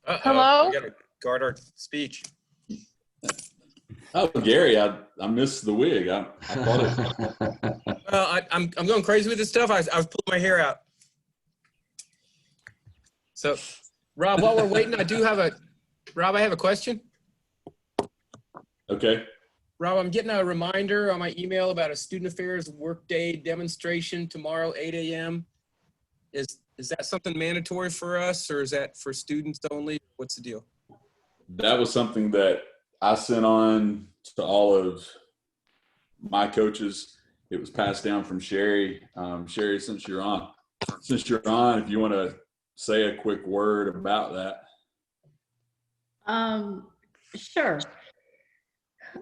Hello? We gotta guard our speech. Oh, Gary, I missed the wig. I thought it. I'm going crazy with this stuff. I was pulling my hair out. So, Rob, while we're waiting, I have a question. Okay. Rob, I'm getting a reminder on my email about a student affairs workday demonstration tomorrow, 8 a.m. Is that something mandatory for us, or is that for students only? What's the deal? That was something that I sent on to all of my coaches. It was passed down from Sherry. Sherry, since you're on, if you want to say a quick word about that. Sure.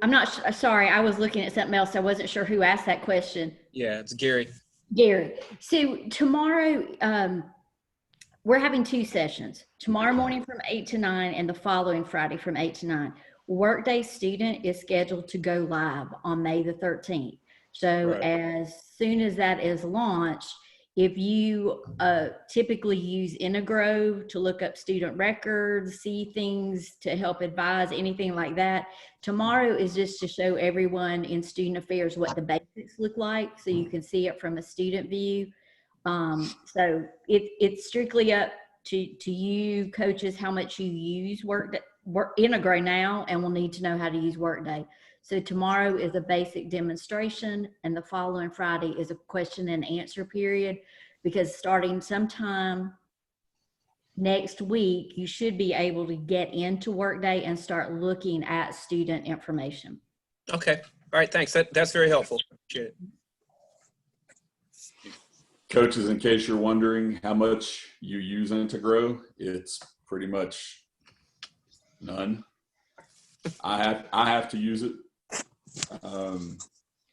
I'm not sorry, I was looking at something else. I wasn't sure who asked that question. Yeah, it's Gary. Gary. So tomorrow, we're having 2 sessions. Tomorrow morning from 8 to 9 and the following Friday from 8 to 9. Workday student is scheduled to go live on May the 13th. So Right. as soon as that is launched, if you typically use Integro to look up student records, see things to help advise, anything like that, tomorrow is just to show everyone in student affairs what the basics look like, so you can see it from a student view. So it's strictly up to you coaches how much you use Integro now, and we'll need to know how to use Workday. So tomorrow is a basic demonstration, and the following Friday is a question and answer period, because starting sometime next week, you should be able to get into Workday and start looking at student information. Okay. All right. Thanks. That's very helpful. Appreciate it. Coaches, in case you're wondering how much you use Integro, it's pretty much none. I have to use it.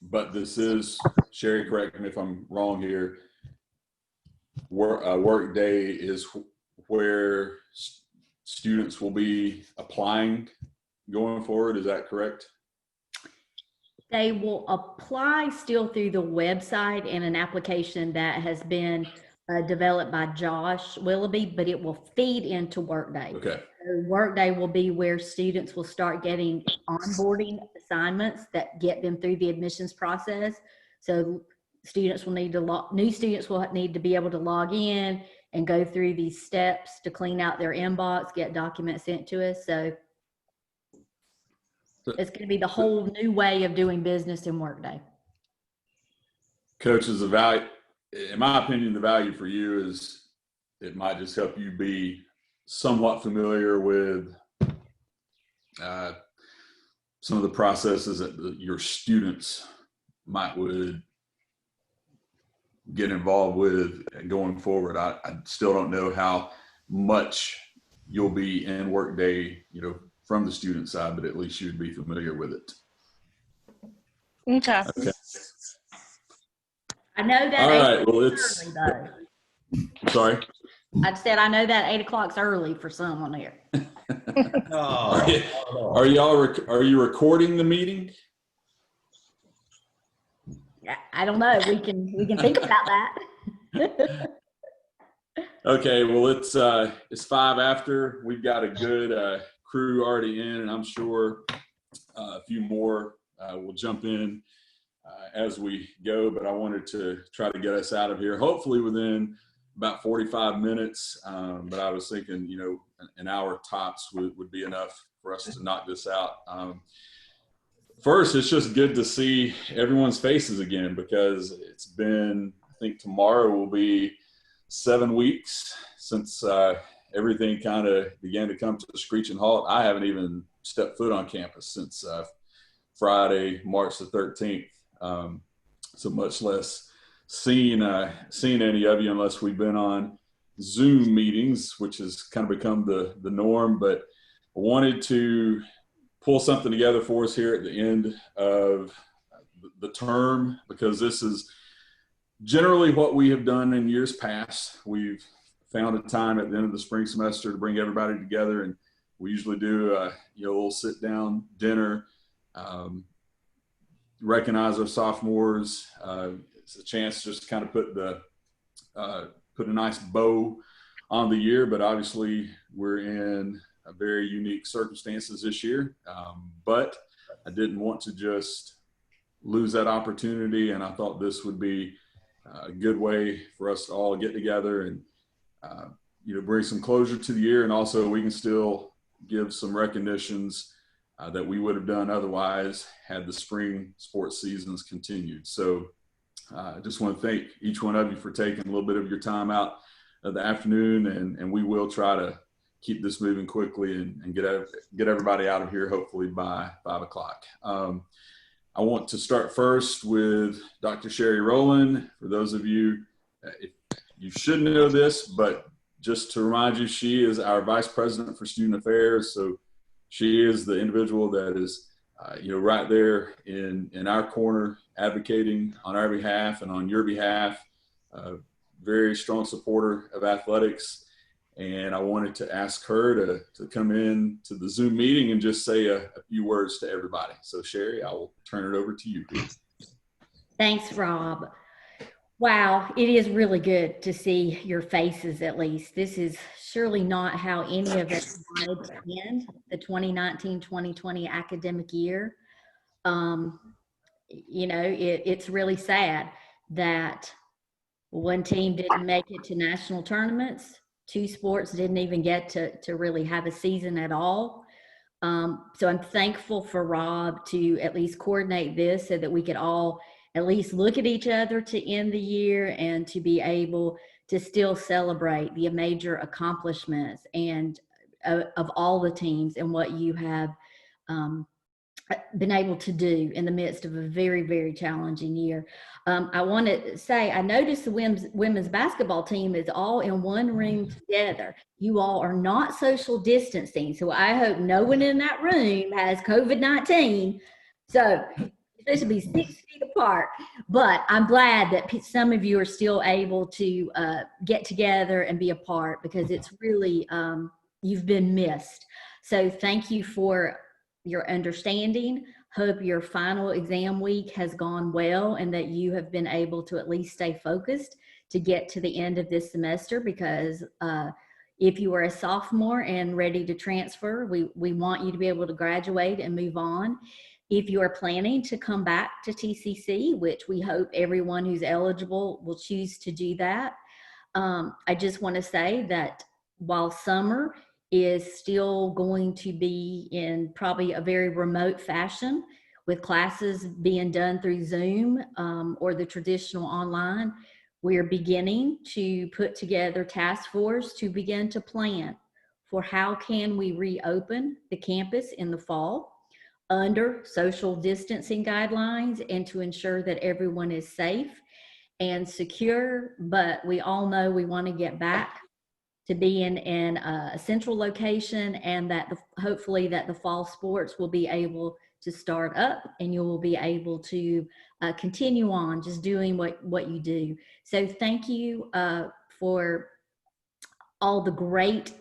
But this is, Sherry, correct me if I'm wrong here, Workday is where students will be applying going forward. Is that correct? They will apply still through the website in an application that has been developed by Josh Willoughby, but it will feed into Workday. Okay. So Workday will be where students will start getting onboarding assignments that get them through the admissions process. So students will need to new students will need to be able to log in and go through these steps to clean out their inbox, get documents sent to us. So it's going to be the whole new way of doing business in Workday. Coaches, the value, in my opinion, the value for you is it might just help you be somewhat familiar with some of the processes that your students would get involved with going forward. I still don't know how much you'll be in Workday, from the student side, but at least you'd be familiar with it. Okay. I know that. All right. Well, it's early, though. Sorry. I said I know that 8 o'clock's early for someone here. Are you recording the meeting? I don't know. We can think about that. Okay. Well, it's 5 after. We've got a good crew already in, and I'm sure a few more will jump in as we go. But I wanted to try to get us out of here, hopefully within about 45 minutes. But I was thinking, an hour tops would be enough for us to knock this out. First, it's just good to see everyone's faces again, because it's been, I think tomorrow will be 7 weeks since everything kind of began to come to a screeching halt. I haven't even stepped foot on campus since Friday, March the 13th. So much less seen any of you, unless we've been on Zoom meetings, which has kind of become the norm. But I wanted to pull something together for us here at the end of the term, because this is generally what we have done in years past. We've found a time at the end of the spring semester to bring everybody together, and we usually do a little sit down dinner, recognize our sophomores. It's a chance just to kind of put the put a nice bow on the year, but obviously we're in a very unique circumstances this year. But I didn't want to just lose that opportunity, and I thought this would be a good way for us to all get together and bring some closure to the year, and also we can still give some recognitions that we would have done otherwise had the spring sports seasons continued. So I just want to thank each one of you for taking a little bit of your time out of the afternoon, and we will try to keep this moving quickly and get everybody out of here hopefully by 5 o'clock. I want to start first with Dr. Sherry Rowland. For those of you, you should know this, but just to remind you, she is our Vice President for Student Affairs. So she is the individual that is, right there in our corner, advocating on our behalf and on your behalf. Very strong supporter of athletics. And I wanted to ask her to come in to the Zoom meeting and just say a few words to everybody. So Sherry, I will turn it over to you. Thanks, Rob. Wow, it is really good to see your faces at least. This is surely not how any of us wanted to end the 2019-2020 academic year. It's really sad that one team didn't make it to national tournaments. 2 sports didn't even get to really have a season at all. So I'm thankful for Rob to at least coordinate this so that we could all at least look at each other to end the year and to be able to still celebrate the major accomplishments and of all the teams and what you have been able to do in the midst of a very, very challenging year. I want to say, I noticed the women's basketball team is all in one room together. You all are not social distancing, so I hope no one in that room has COVID-19. So they should be 6 feet apart. But I'm glad that some of you are still able to get together and be a part, because it's really, you've been missed. So thank you for your understanding. Hope your final exam week has gone well and that you have been able to at least stay focused to get to the end of this semester, because if you are a sophomore and ready to transfer, we want you to be able to graduate and move on. If you are planning to come back to TCC, which we hope everyone who's eligible will choose to do that, I just want to say that while summer is still going to be in probably a very remote fashion, with classes being done through Zoom or the traditional online, we're beginning to put together task force to begin to plan for how can we reopen the campus in the fall under social distancing guidelines and to ensure that everyone is safe and secure. But we all know we want to get back to being in a central location, and that hopefully that the fall sports will be able to start up and you will be able to continue on just doing what you do. So thank you for all the great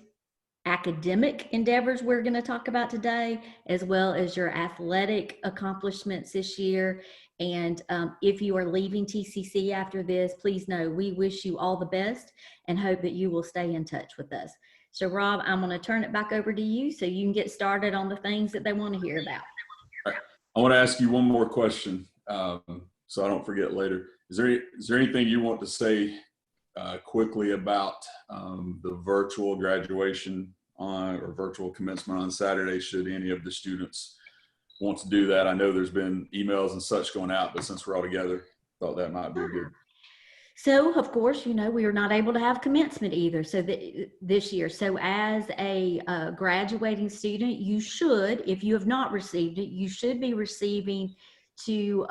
academic endeavors we're going to talk about today, as well as your athletic accomplishments this year. And if you are leaving TCC after this, please know we wish you all the best and hope that you will stay in touch with us. So Rob, I'm going to turn it back over to you so you can get started on the things that they want to hear about. All right. I want to ask you one more question so I don't forget later. Is there anything you want to say quickly about the virtual graduation or virtual commencement on Saturday, should any of the students want to do that? I know there's been emails and such going out, but since we're all together, thought that might be good. So of course, we were not able to have commencement either. So this year, so as a graduating student, you should, if you have not received it, you should be receiving to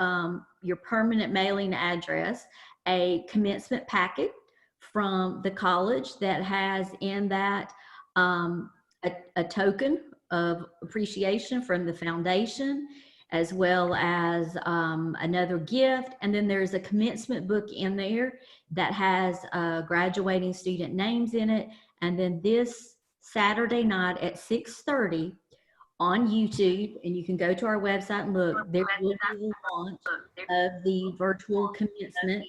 your permanent mailing address a commencement packet from the college that has in that a token of appreciation from the foundation, as well as another gift. And then there's a commencement book in there that has graduating student names in it. And then this Saturday night at 6:30 on YouTube, and you can go to our website and look, there will be the launch of the virtual commencement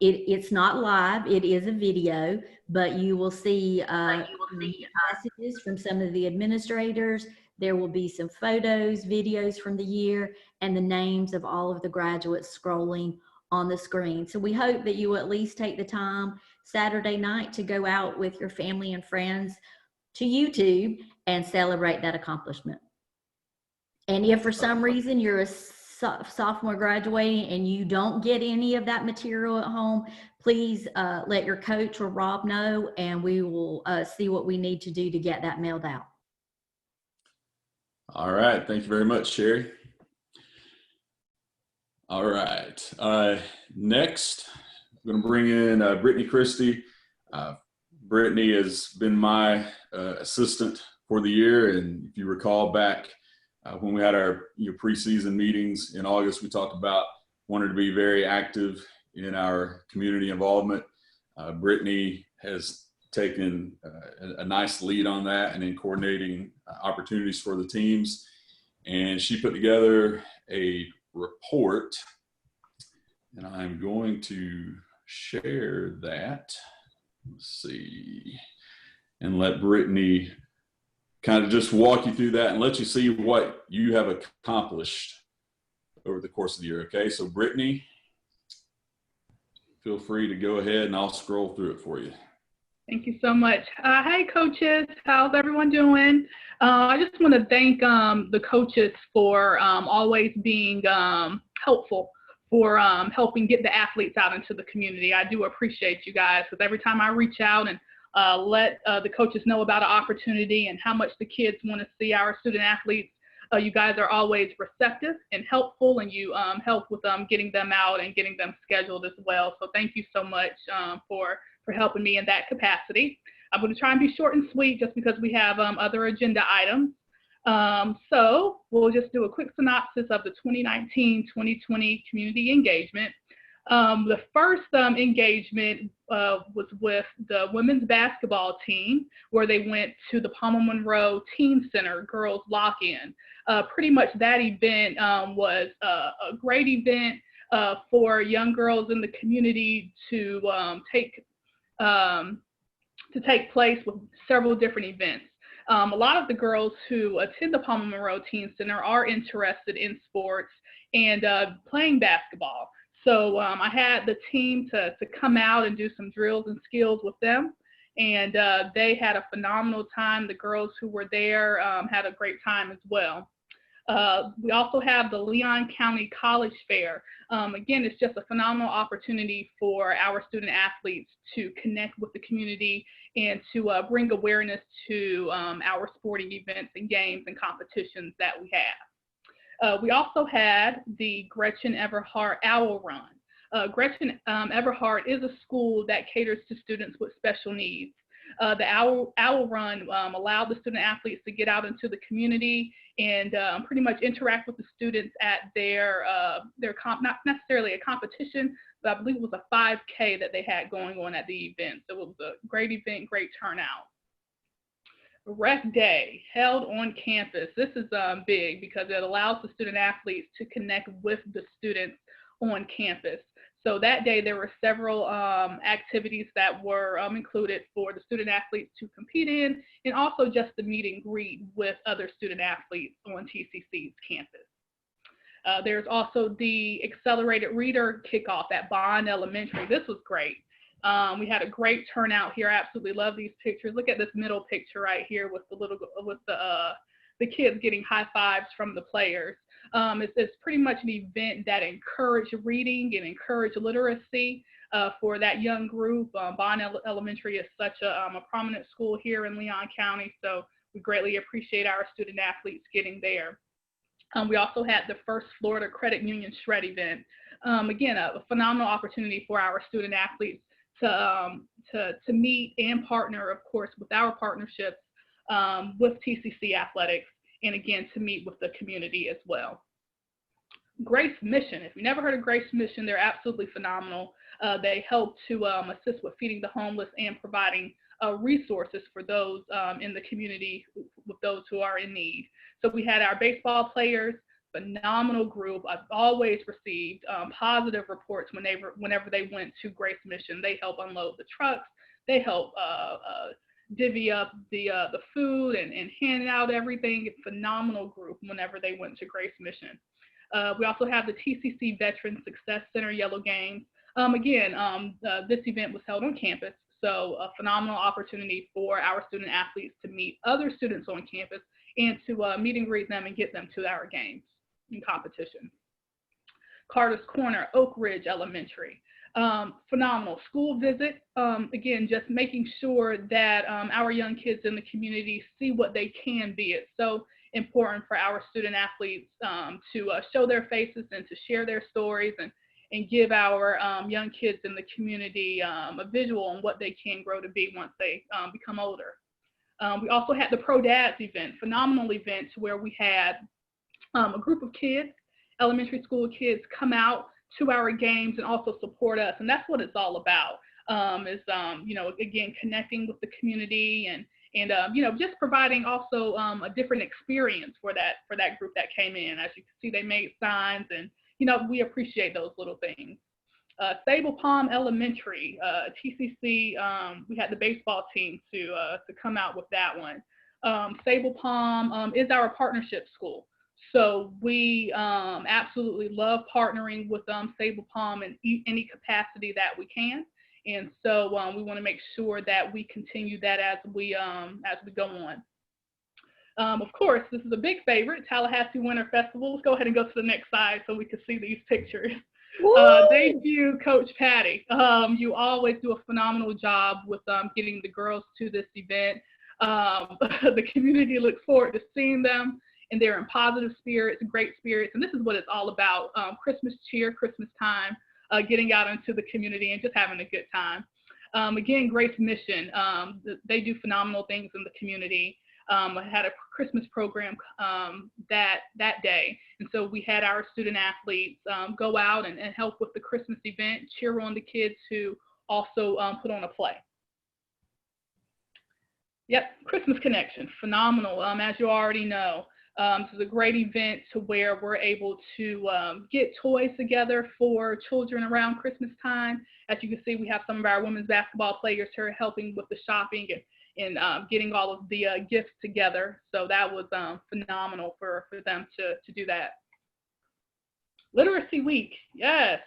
It's not live, it is a video, but you will see messages from some of the administrators. There will be some photos, videos from the year, and the names of all of the graduates scrolling on the screen. So we hope that you will at least take the time Saturday night to go out with your family and friends to YouTube and celebrate that accomplishment. And if for some reason you're a sophomore graduating and you don't get any of that material at home, please let your coach or Rob know, and we will see what we need to do to get that mailed out. All right. Thank you very much, Sherry. All right. Next, I'm going to bring in Brittany Christie. Brittany has been my assistant for the year, and if you recall back when we had our preseason meetings in August, we talked about wanting to be very active in our community involvement. Brittany has taken a nice lead on that and in coordinating opportunities for the teams, and she put together a report, and I'm going to share that. Let's see, and let Brittany kind of just walk you through that and let you see what you have accomplished over the course of the year. Okay, so Brittany, feel free to go ahead and I'll scroll through it for you. Thank you so much. Hey, coaches, how's everyone doing? I just want to thank the coaches for always being helpful, for helping get the athletes out into the community. I do appreciate you guys, because every time I reach out and let the coaches know about an opportunity and how much the kids want to see our student athletes, you guys are always receptive and helpful, and you help with getting them out and getting them scheduled as well. So thank you so much for helping me in that capacity. I'm going to try and be short and sweet just because we have other agenda items. So we'll just do a quick synopsis of the 2019-2020 community engagement. The first engagement was with the women's basketball team, where they went to the Palmer Monroe Teen Center Girls Lock-In. Pretty much that event was a great event for young girls in the community to take place with several different events. A lot of the girls who attend the Palmer Monroe Teen Center are interested in sports and playing basketball. So I had the team to come out and do some drills and skills with them, and they had a phenomenal time. The girls who were there had a great time as well. We also have the Leon County College Fair. Again, it's just a phenomenal opportunity for our student athletes to connect with the community and to bring awareness to our sporting events and games and competitions that we have. We also had the Gretchen Everhart Owl Run. Gretchen Everhart is a school that caters to students with special needs. The Owl Run allowed the student athletes to get out into the community and pretty much interact with the students at their not necessarily a competition, but I believe it was a 5K that they had going on at the event. So it was a great event, great turnout. Rec Day held on campus. This is big because it allows the student athletes to connect with the students on campus. So that day there were several activities that were included for the student athletes to compete in, and also just the meet and greet with other student athletes on TCC's campus. There's also the Accelerated Reader Kickoff at Bond Elementary. This was great. We had a great turnout here. I absolutely love these pictures. Look at this middle picture right here with the kids getting high fives from the players. It's pretty much an event that encouraged reading and encouraged literacy for that young group. Bond Elementary is such a prominent school here in Leon County, so we greatly appreciate our student athletes getting there. We also had the first Florida Credit Union Shred event. Again, a phenomenal opportunity for our student athletes to meet and partner, of course, with our partnerships with TCC Athletics, and again, to meet with the community as well. Grace Mission. If you never heard of Grace Mission, they're absolutely phenomenal. They help to assist with feeding the homeless and providing resources for those in the community, with those who are in need. So we had our baseball players, phenomenal group. I've always received positive reports whenever they went to Grace Mission. They help unload the trucks. They help divvy up the food and hand out everything. It's a phenomenal group whenever they went to Grace Mission. We also have the TCC Veteran Success Center Yellow Games. This event was held on campus, so a phenomenal opportunity for our student athletes to meet other students on campus and to meet and greet them and get them to our games and competitions. Carter's Corner, Oak Ridge Elementary. Phenomenal school visit. Again, just making sure that our young kids in the community see what they can be. It's so important for our student athletes to show their faces and to share their stories and give our young kids in the community a visual on what they can grow to be once they become older. We also had the Pro Dads event, phenomenal event where we had a group of kids, elementary school kids, come out to our games and also support us. And that's what it's all about, again, connecting with the community and just providing also a different experience for that group that came in. As you can see, they made signs, and we appreciate those little things. Sable Palm Elementary, TCC, we had the baseball team to come out with that one. Sable Palm is our partnership school. So we absolutely love partnering with Sable Palm in any capacity that we can. And so we want to make sure that we continue that as we go on. Of course, this is a big favorite, Tallahassee Winter Festival. Let's go ahead and go to the next slide so we can see these pictures. Thank you, Coach Patty. You always do a phenomenal job with getting the girls to this event. The community looks forward to seeing them, and they're in positive spirits, great spirits. And this is what it's all about, Christmas cheer, Christmas time, getting out into the community and just having a good time. Again, Grace Mission, they do phenomenal things in the community. I had a Christmas program that day. And so we had our student athletes go out and help with the Christmas event, cheer on the kids who also put on a play. Yep, Christmas Connection, phenomenal, as you already know. This is a great event to where we're able to get toys together for children around Christmas time. As you can see, we have some of our women's basketball players here helping with the shopping and getting all of the gifts together. So that was phenomenal for them to do that. Literacy Week, yes.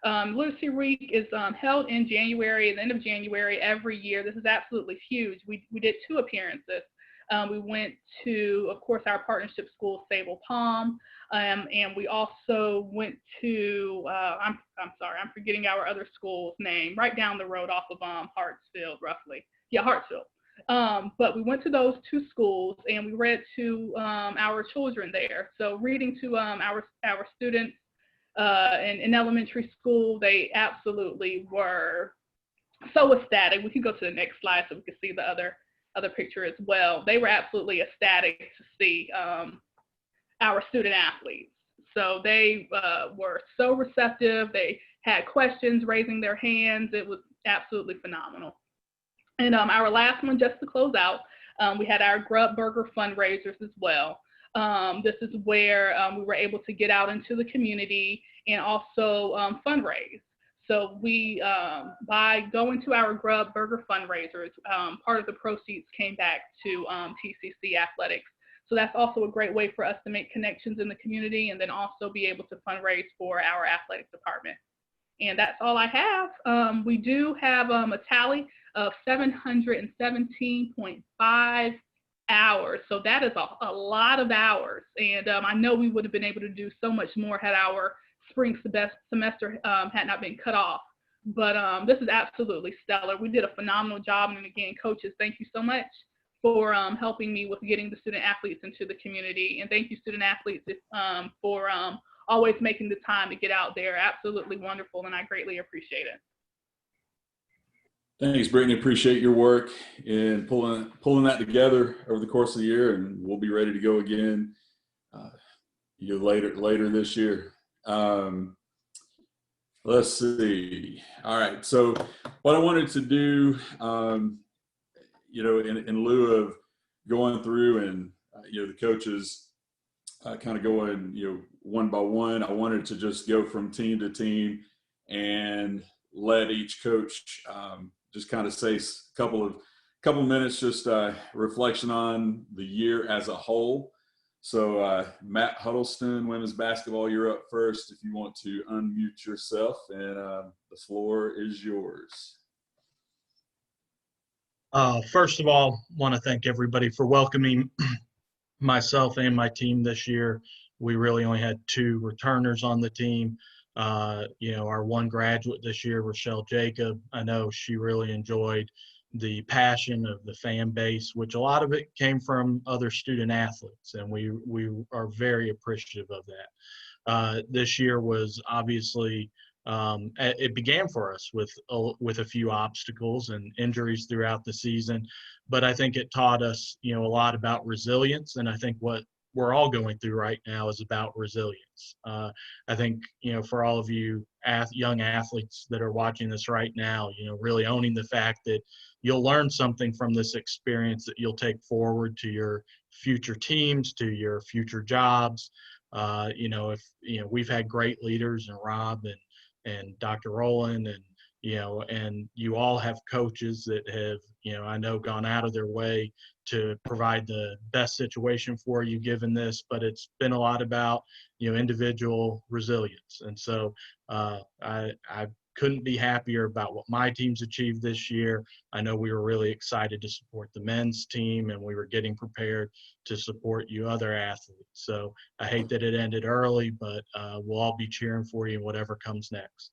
Literacy Week is held in January, at the end of January every year. This is absolutely huge. We did 2 appearances. We went to, of course, our partnership school, Sable Palm, and we also went to, I'm sorry, I'm forgetting our other school's name, right down the road off of Hartsfield, roughly. Yeah, Hartsfield. But we went to those 2 schools and we read to our children there. So reading to our students in elementary school, they absolutely were so ecstatic. We can go to the next slide so we can see the other picture as well. They were absolutely ecstatic to see our student athletes. So they were so receptive. They had questions, raising their hands. It was absolutely phenomenal. And our last one, just to close out, we had our Grub Burger fundraisers as well. This is where we were able to get out into the community and also fundraise. So we, by going to our Grub Burger fundraisers, part of the proceeds came back to TCC Athletics. So that's also a great way for us to make connections in the community and then also be able to fundraise for our athletic department. And that's all I have. We do have a tally of 717.5 hours. So that is a lot of hours. And I know we would have been able to do so much more had our spring semester had not been cut off. But this is absolutely stellar. We did a phenomenal job. And again, coaches, thank you so much for helping me with getting the student athletes into the community. And thank you, student athletes, for always making the time to get out there. Absolutely wonderful, and I greatly appreciate it. Thanks, Brittany. Appreciate your work in pulling that together over the course of the year, and we'll be ready to go again later this year. Let's see. All right. So what I wanted to do, in lieu of going through and the coaches kind of going, one by one. I wanted to just go from team to team and let each coach just kind of say a couple minutes, just reflection on the year as a whole. So Matt Huddleston, women's basketball, you're up first if you want to unmute yourself, and the floor is yours. First of all, want to thank everybody for welcoming myself and my team this year. We really only had 2 returners on the team. Our one graduate this year, Rochelle Jacob, I know she really enjoyed the passion of the fan base, which a lot of it came from other student athletes, and we are very appreciative of that. This year was obviously it began for us with a few obstacles and injuries throughout the season, but I think it taught us, a lot about resilience, and I think what we're all going through right now is about resilience. I think, for all of you young athletes that are watching this right now, really owning the fact that you'll learn something from this experience that you'll take forward to your future teams, to your future jobs. We've had great leaders in Rob and Dr. Rowland, and you all have coaches that have, I know, gone out of their way to provide the best situation for you given this, but it's been a lot about, individual resilience. And so I couldn't be happier about what my team's achieved this year. I know we were really excited to support the men's team, and we were getting prepared to support you other athletes. So I hate that it ended early, but we'll all be cheering for you in whatever comes next.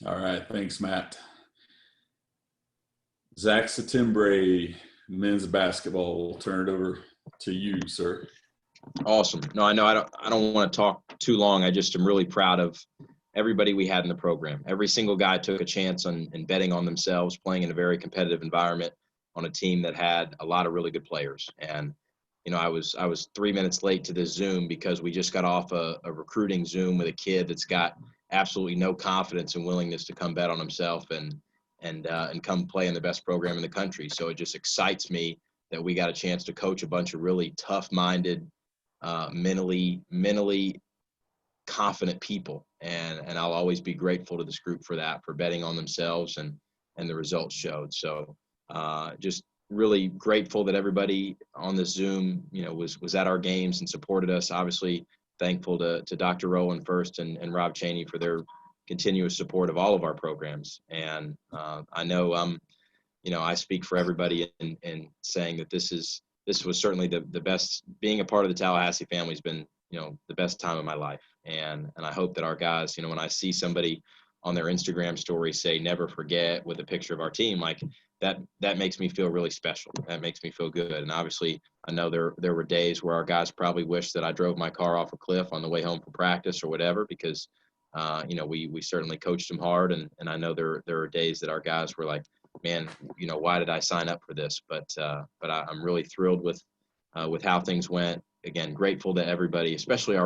All right. Thanks, Matt. Zach Satimbre, men's basketball. We'll turn it over to you, sir. Awesome. No, I know I don't want to talk too long. I just am really proud of everybody we had in the program. Every single guy took a chance on betting on themselves, playing in a very competitive environment on a team that had a lot of really good players. And, I was 3 minutes late to this Zoom because we just got off a recruiting Zoom with a kid that's got absolutely no confidence and willingness to come bet on himself and come play in the best program in the country. So it just excites me that we got a chance to coach a bunch of really tough-minded, mentally confident people. And I'll always be grateful to this group for that, for betting on themselves, and the results showed. So just really grateful that everybody on this Zoom, was at our games and supported us. Obviously thankful to Dr. Rowland first and Rob Chaney for their continuous support of all of our programs. And I know I speak for everybody in saying that this was certainly the best. Being a part of the Tallahassee family has been, the best time of my life. And I hope that our guys, when I see somebody on their Instagram story say never forget with a picture of our team, like that makes me feel really special. That makes me feel good. And obviously I know there were days where our guys probably wished that I drove my car off a cliff on the way home from practice or whatever, because we certainly coached them hard. And I know there are days that our guys were like, man, why did I sign up for this? But I'm really thrilled with how things went. Again, grateful to everybody, especially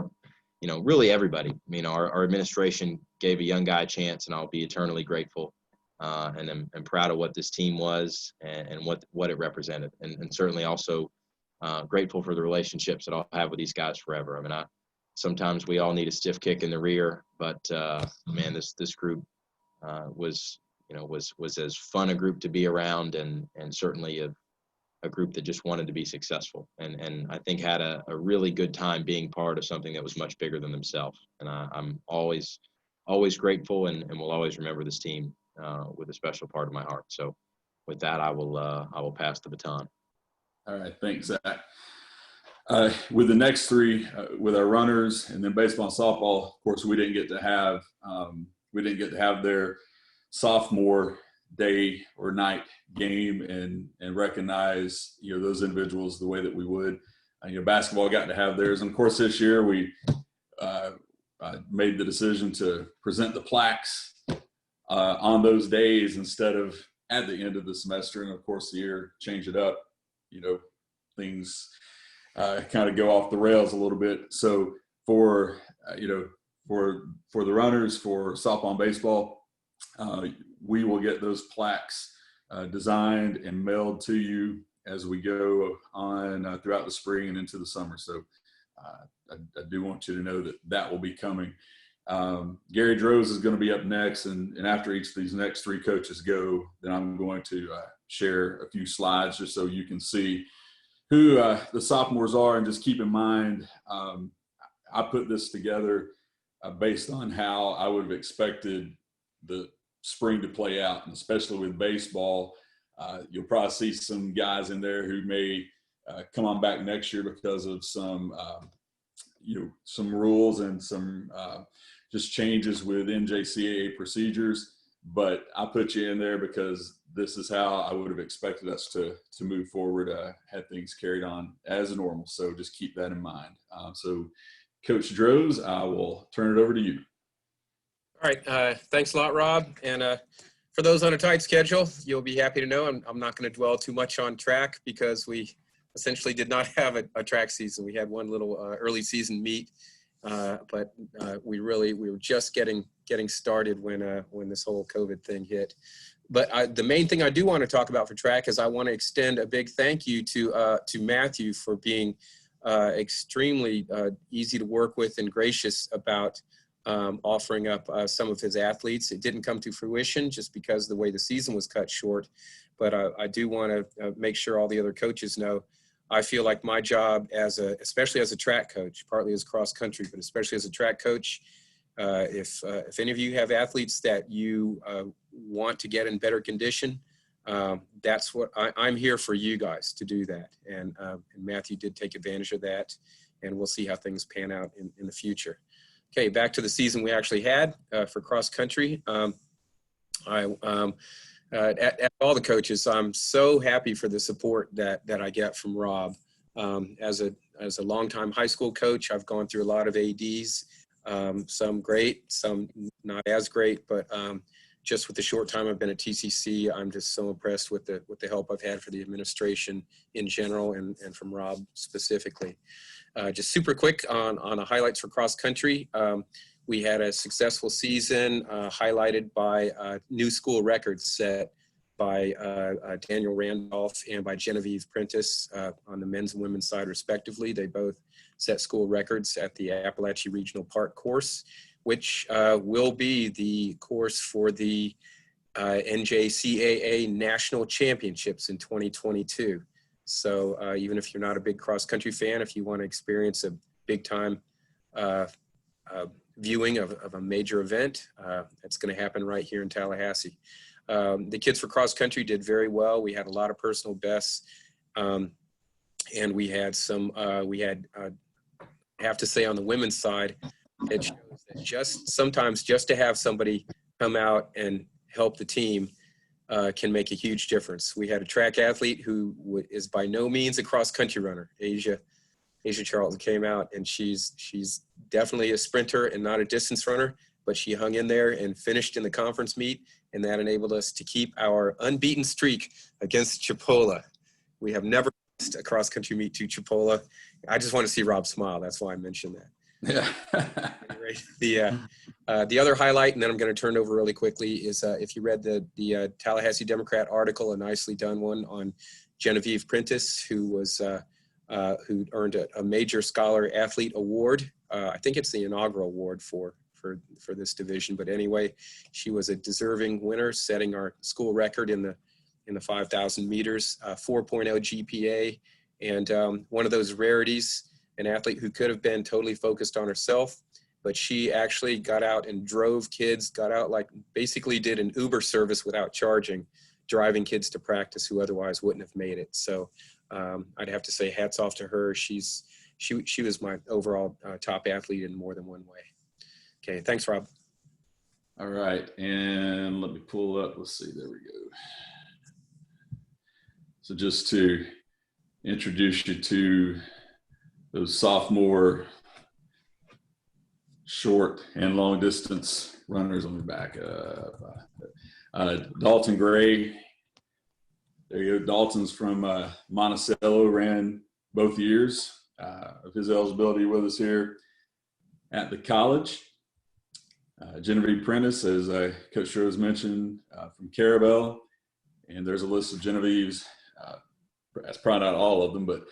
really everybody. Our administration gave a young guy a chance, and I'll be eternally grateful. And I'm proud of what this team was and what it represented. And certainly also grateful for the relationships that I'll have with these guys forever. Sometimes we all need a stiff kick in the rear, but man, this group was as fun a group to be around, and certainly a group that just wanted to be successful, and I think had a really good time being part of something that was much bigger than themselves. And I'm always grateful, and will always remember this team with a special part of my heart. So with that, I will pass the baton. All right. Thanks, Zach. With the next 3, with our runners, and then baseball and softball, of course, we didn't get to have their sophomore day or night game and recognize those individuals the way that we would. Basketball got to have theirs, and of course this year we made the decision to present the plaques on those days instead of at the end of the semester. And of course the year changed it up. Things kind of go off the rails a little bit. So for the runners, for softball and baseball, we will get those plaques designed and mailed to you as we go on throughout the spring and into the summer. So I do want you to know that that will be coming. Gary Droz is going to be up next, and after each of these next three coaches go, then I'm going to share a few slides just so you can see who the sophomores are. And just keep in mind, I put this together based on how I would have expected the spring to play out, and especially with baseball. You'll probably see some guys in there who may come on back next year because of some some rules and some just changes with NJCAA procedures. But I put you in there because this is how I would have expected us to move forward, had things carried on as normal. So just keep that in mind. So Coach Droz, I will turn it over to you. All right. Thanks a lot, Rob. And for those on a tight schedule, you'll be happy to know I'm not going to dwell too much on track because we essentially did not have a track season. We had one little early season meet, but we were just getting started when this whole COVID thing hit. But the main thing I do want to talk about for track is I want to extend a big thank you to Matthew for being extremely easy to work with and gracious about offering up some of his athletes. It didn't come to fruition just because the way the season was cut short, but I do want to make sure all the other coaches know I feel like my job especially as a track coach, partly as cross country, but especially as a track coach, if any of you have athletes that you want to get in better condition, that's what I'm here for you guys to do that. And Matthew did take advantage of that, and we'll see how things pan out in the future. Okay, back to the season we actually had for cross country. At all the coaches, I'm so happy for the support that I get from Rob. As a longtime high school coach, I've gone through a lot of ADs, some great, some not as great, but just with the short time I've been at TCC, I'm just so impressed with the help I've had for the administration in general and from Rob specifically. Just super quick on the highlights for cross country. We had a successful season highlighted by new school records set by Daniel Randolph and by Genevieve Prentice on the men's and women's side respectively. They both set school records at the Appalachia Regional Park course, which will be the course for the NJCAA National Championships in 2022. So even if you're not a big cross-country fan, if you want to experience a big-time viewing of a major event, it's going to happen right here in Tallahassee. The kids for cross-country did very well. We had a lot of personal bests, and we had I have to say on the women's side, it shows that sometimes just to have somebody come out and help the team can make a huge difference. We had a track athlete who is by no means a cross-country runner. Asia Charlton came out, and she's definitely a sprinter and not a distance runner, but she hung in there and finished in the conference meet, and that enabled us to keep our unbeaten streak against Chipola. We have never lost a cross-country meet to Chipola. I just want to see Rob smile. That's why I mentioned that. Yeah. Anyway, the other highlight, and then I'm going to turn it over really quickly, is if you read the Tallahassee Democrat article, a nicely done one on Genevieve Prentice, who earned a major scholar athlete award. I think it's the inaugural award for this division, but anyway, she was a deserving winner, setting our school record in the 5,000 meters, 4.0 GPA, and one of those rarities. An athlete who could have been totally focused on herself, but she actually got out and drove kids, basically did an Uber service without charging, driving kids to practice who otherwise wouldn't have made it. So I'd have to say hats off to her. She was my overall top athlete in more than one way. Okay, thanks, Rob. All right, and let me pull up. Let's see, there we go. So just to introduce you to those sophomore short and long distance runners. Let me back up. Dalton Gray. There you go. Dalton's from Monticello, ran both years of his eligibility with us here at the college. Genevieve Prentice, as Coach Rose mentioned, from Carabel. And there's a list of Genevieve's that's probably not all of them, but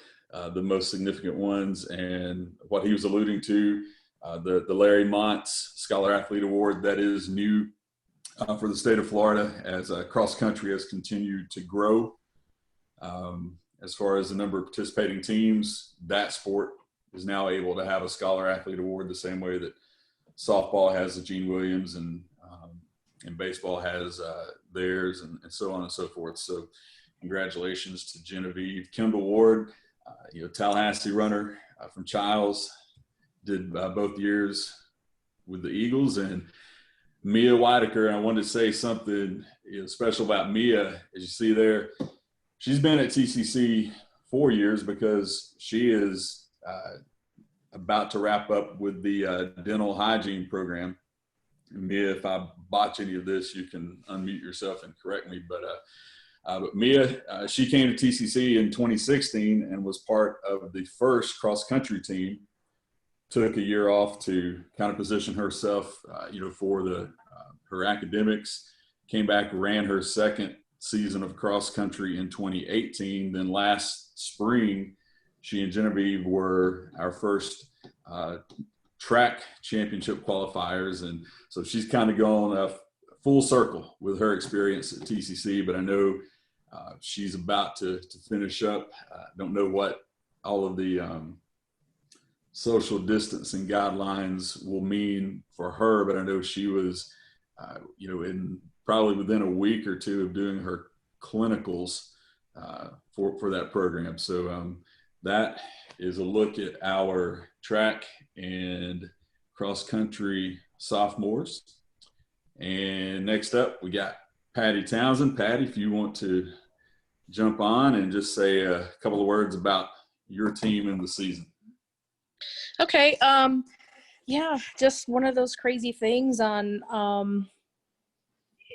the most significant ones. And what he was alluding to, the Larry Montz Scholar Athlete Award, that is new for the state of Florida as cross country has continued to grow. As far as the number of participating teams, that sport is now able to have a Scholar Athlete Award the same way that softball has the Gene Williams and baseball has theirs, and so on and so forth. So congratulations to Genevieve. Kendall Ward, Tallahassee runner from Childs, did both years with the Eagles. And Mia Whitaker, and I wanted to say something special about Mia. As you see there, she's been at TCC 4 years because she is about to wrap up with the dental hygiene program. And Mia, if I botch any of this, you can unmute yourself and correct me. But Mia, she came to TCC in 2016 and was part of the first cross-country team. Took a year off to kind of position herself, for her academics. Came back, ran her second season of cross-country in 2018. Then last spring, she and Genevieve were our first track championship qualifiers. And so she's kind of gone full circle with her experience at TCC, but I know she's about to finish up. Don't know what all of the social distancing guidelines will mean for her, but I know she was, in probably within a week or two of doing her clinicals for that program. So that is a look at our track and cross country sophomores. And next up, we got Patty Townsend. Patty, if you want to jump on and just say a couple of words about your team in the season. Okay. Yeah, just one of those crazy things on,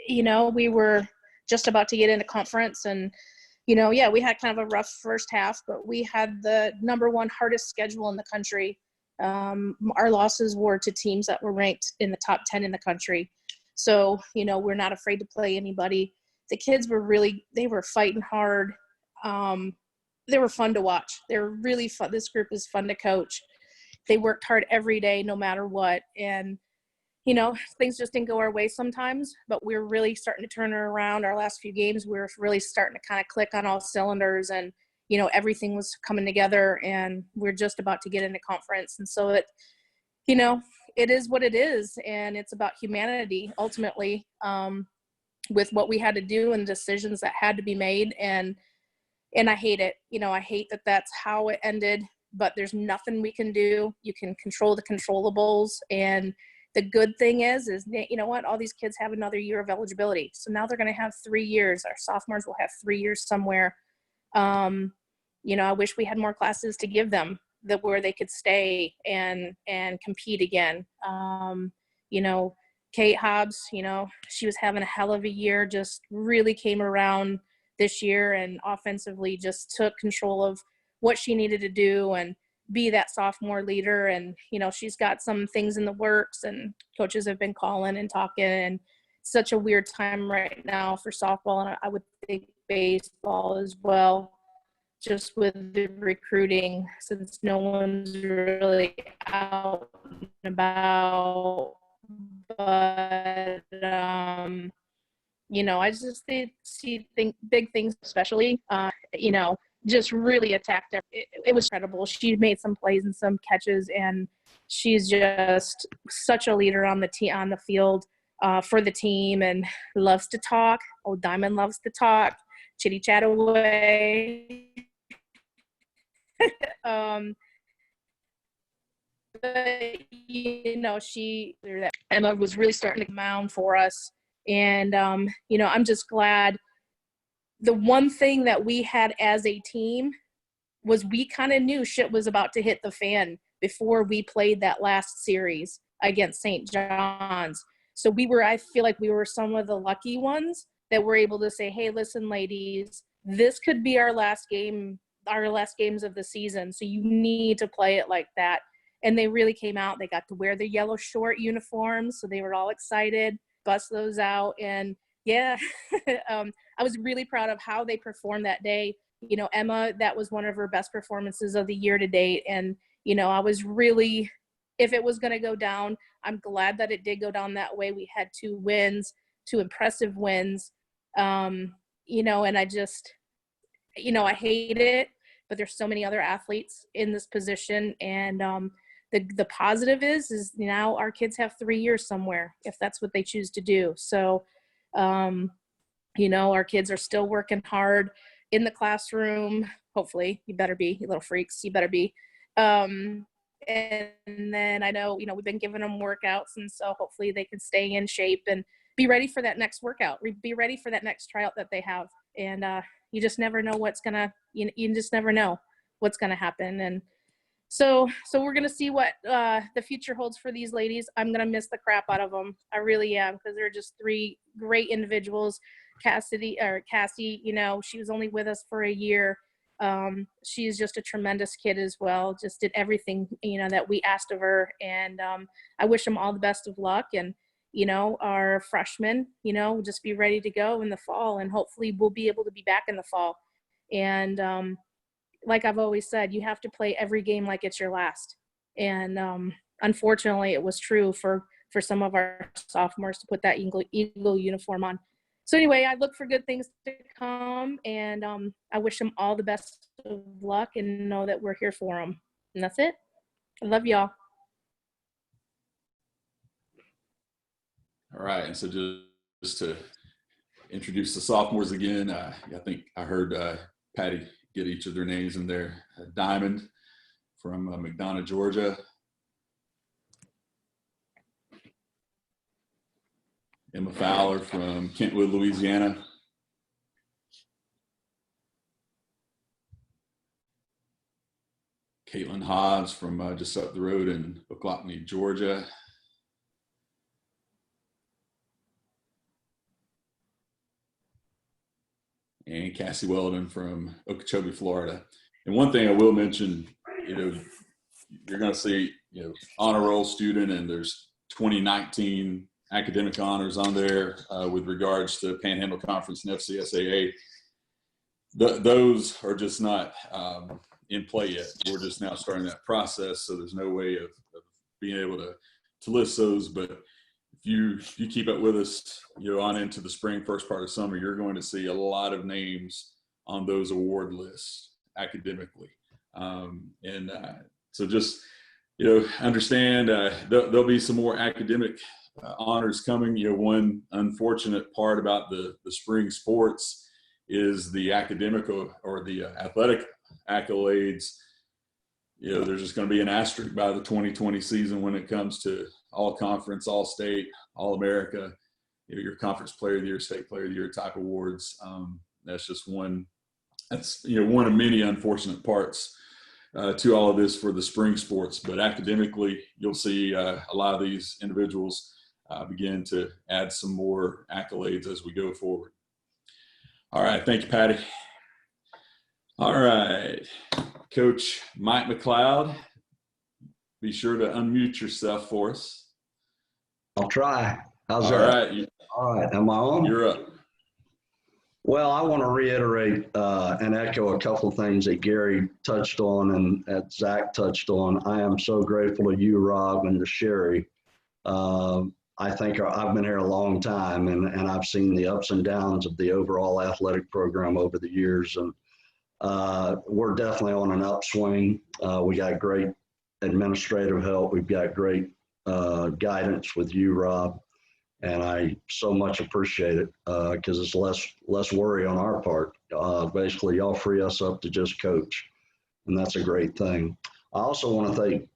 we were just about to get into conference and, we had kind of a rough first half, but we had the #1 hardest schedule in the country. Our losses were to teams that were ranked in the top 10 in the country. So, we're not afraid to play anybody. The kids they were fighting hard. They were fun to watch. They were really fun. This group is fun to coach. They worked hard every day, no matter what. And, things just didn't go our way sometimes, but we were really starting to turn it around. Our last few games, we were really starting to kind of click on all cylinders, and, everything was coming together, and we're just about to get into conference. And so it is what it is. And it's about humanity ultimately, with what we had to do and decisions that had to be made. And I hate it. I hate that that's how it ended, but there's nothing we can do. You can control the controllables. And the good thing is what? All these kids have another year of eligibility. So now they're going to have 3 years. Our sophomores will have 3 years somewhere. I wish we had more classes to give them where they could stay and compete again. Kate Hobbs, she was having a hell of a year, just really came around this year and offensively just took control of what she needed to do and be that sophomore leader. And, she's got some things in the works, and coaches have been calling and talking, and such a weird time right now for softball. And I would think baseball as well, just with the recruiting, since no one's really out and about. But, I just see big things, especially, just really attacked her. It was incredible. She made some plays and some catches, and she's just such a leader on the field for the team, and loves to talk. Oh, Diamond loves to talk, chitty chat away. But, Emma was really starting to mound for us. And, I'm just glad. The one thing that we had as a team was we kind of knew shit was about to hit the fan before we played that last series against St. John's. So I feel like we were some of the lucky ones that were able to say, hey, listen, ladies, this could be our last games of the season. So you need to play it like that. And they really came out. They got to wear the yellow short uniforms. So they were all excited, bust those out. And yeah, I was really proud of how they performed that day. you know, Emma, that was one of her best performances of the year to date. And, you know, I was really, if it was going to go down, I'm glad that it did go down that way. We had 2 wins, 2 impressive wins. You know, and I just, you know, I hate it, but there's so many other athletes in this position. And the positive is now our kids have 3 years somewhere if that's what they choose to do. So, you know, our kids are still working hard in the classroom. Hopefully, you better be, you little freaks, you better be. And then I know, you know, we've been giving them workouts, and so hopefully they can stay in shape and be ready for that next workout, be ready for that next tryout that they have. And you just never know what's gonna, you just never know what's gonna happen. And so we're gonna see what the future holds for these ladies. I'm gonna miss the crap out of them. I really am, because they're just 3 great individuals. Cassie, you know, she was only with us for a year. She's just a tremendous kid as well. Just did everything, you know, that we asked of her. And I wish them all the best of luck. And, you know, our freshmen, you know, just be ready to go in the fall, and hopefully we'll be able to be back in the fall. And like I've always said, you have to play every game like it's your last. And unfortunately, it was true for some of our sophomores to put that Eagle uniform on. So anyway, I look for good things to come, and I wish them all the best of luck, and know that we're here for them. And that's it. I love y'all. All right, and so just to introduce the sophomores again, I think I heard Patty get each of their names in there. Diamond from McDonough, Georgia. Emma Fowler from Kentwood, Louisiana. Caitlin Hobbs from just up the road in Ocklawaha, Georgia. And Cassie Weldon from Okeechobee, Florida. And one thing I will mention, you know, you're going to see, you know, honor roll student, and there's 2019 academic honors on there with regards to Panhandle Conference and FCSAA. Those are just not in play yet. We're just now starting that process, so there's no way of being able to list those. But if you keep up with us, you know, on into the spring, first part of summer, you're going to see a lot of names on those award lists academically. So just, you know, understand there'll be some more academic honors coming. You know, one unfortunate part about the spring sports is the academic or the athletic accolades. You know, there's just going to be an asterisk by the 2020 season when it comes to all conference, all state, all America, you know, your conference player of the year, state player of the year type awards. That's just one of many unfortunate parts to all of this for the spring sports. But academically, you'll see a lot of these individuals begin to add some more accolades as we go forward. All right. Thank you, Patty. All right. Coach Mike McLeod, be sure to unmute yourself for us. I'll try. How's All that? right. All right. Am I on? You're up. Well, I want to reiterate and echo a couple of things that Gary touched on and that Zach touched on. I am so grateful to you, Rob, and to Sherry. I think I've been here a long time, and I've seen the ups and downs of the overall athletic program over the years. And we're definitely on an upswing. We got great administrative help. We've got great guidance with you, Rob. And I so much appreciate it because it's less worry on our part. Basically, y'all free us up to just coach, and that's a great thing. I also want to thank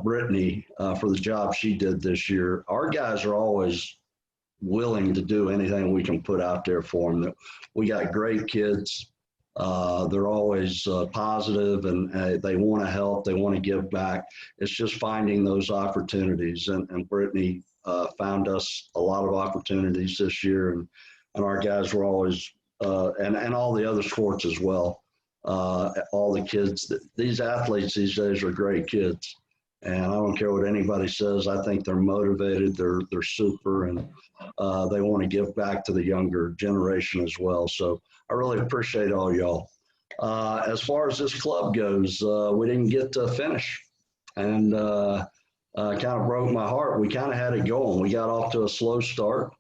Brittany for the job she did this year. Our guys are always willing to do anything we can put out there for them. We got great kids. They're always positive, and they want to help. They want to give back. It's just finding those opportunities, and Brittany found us a lot of opportunities this year, and our guys were always, and all the other sports as well. All the kids, these athletes these days are great kids, and I don't care what anybody says. I think they're motivated, they're super, and they want to give back to the younger generation as well. So I really appreciate all y'all. As far as this club goes, we didn't get to finish, and kind of broke my heart. We kind of had it going. We got off to a slow start.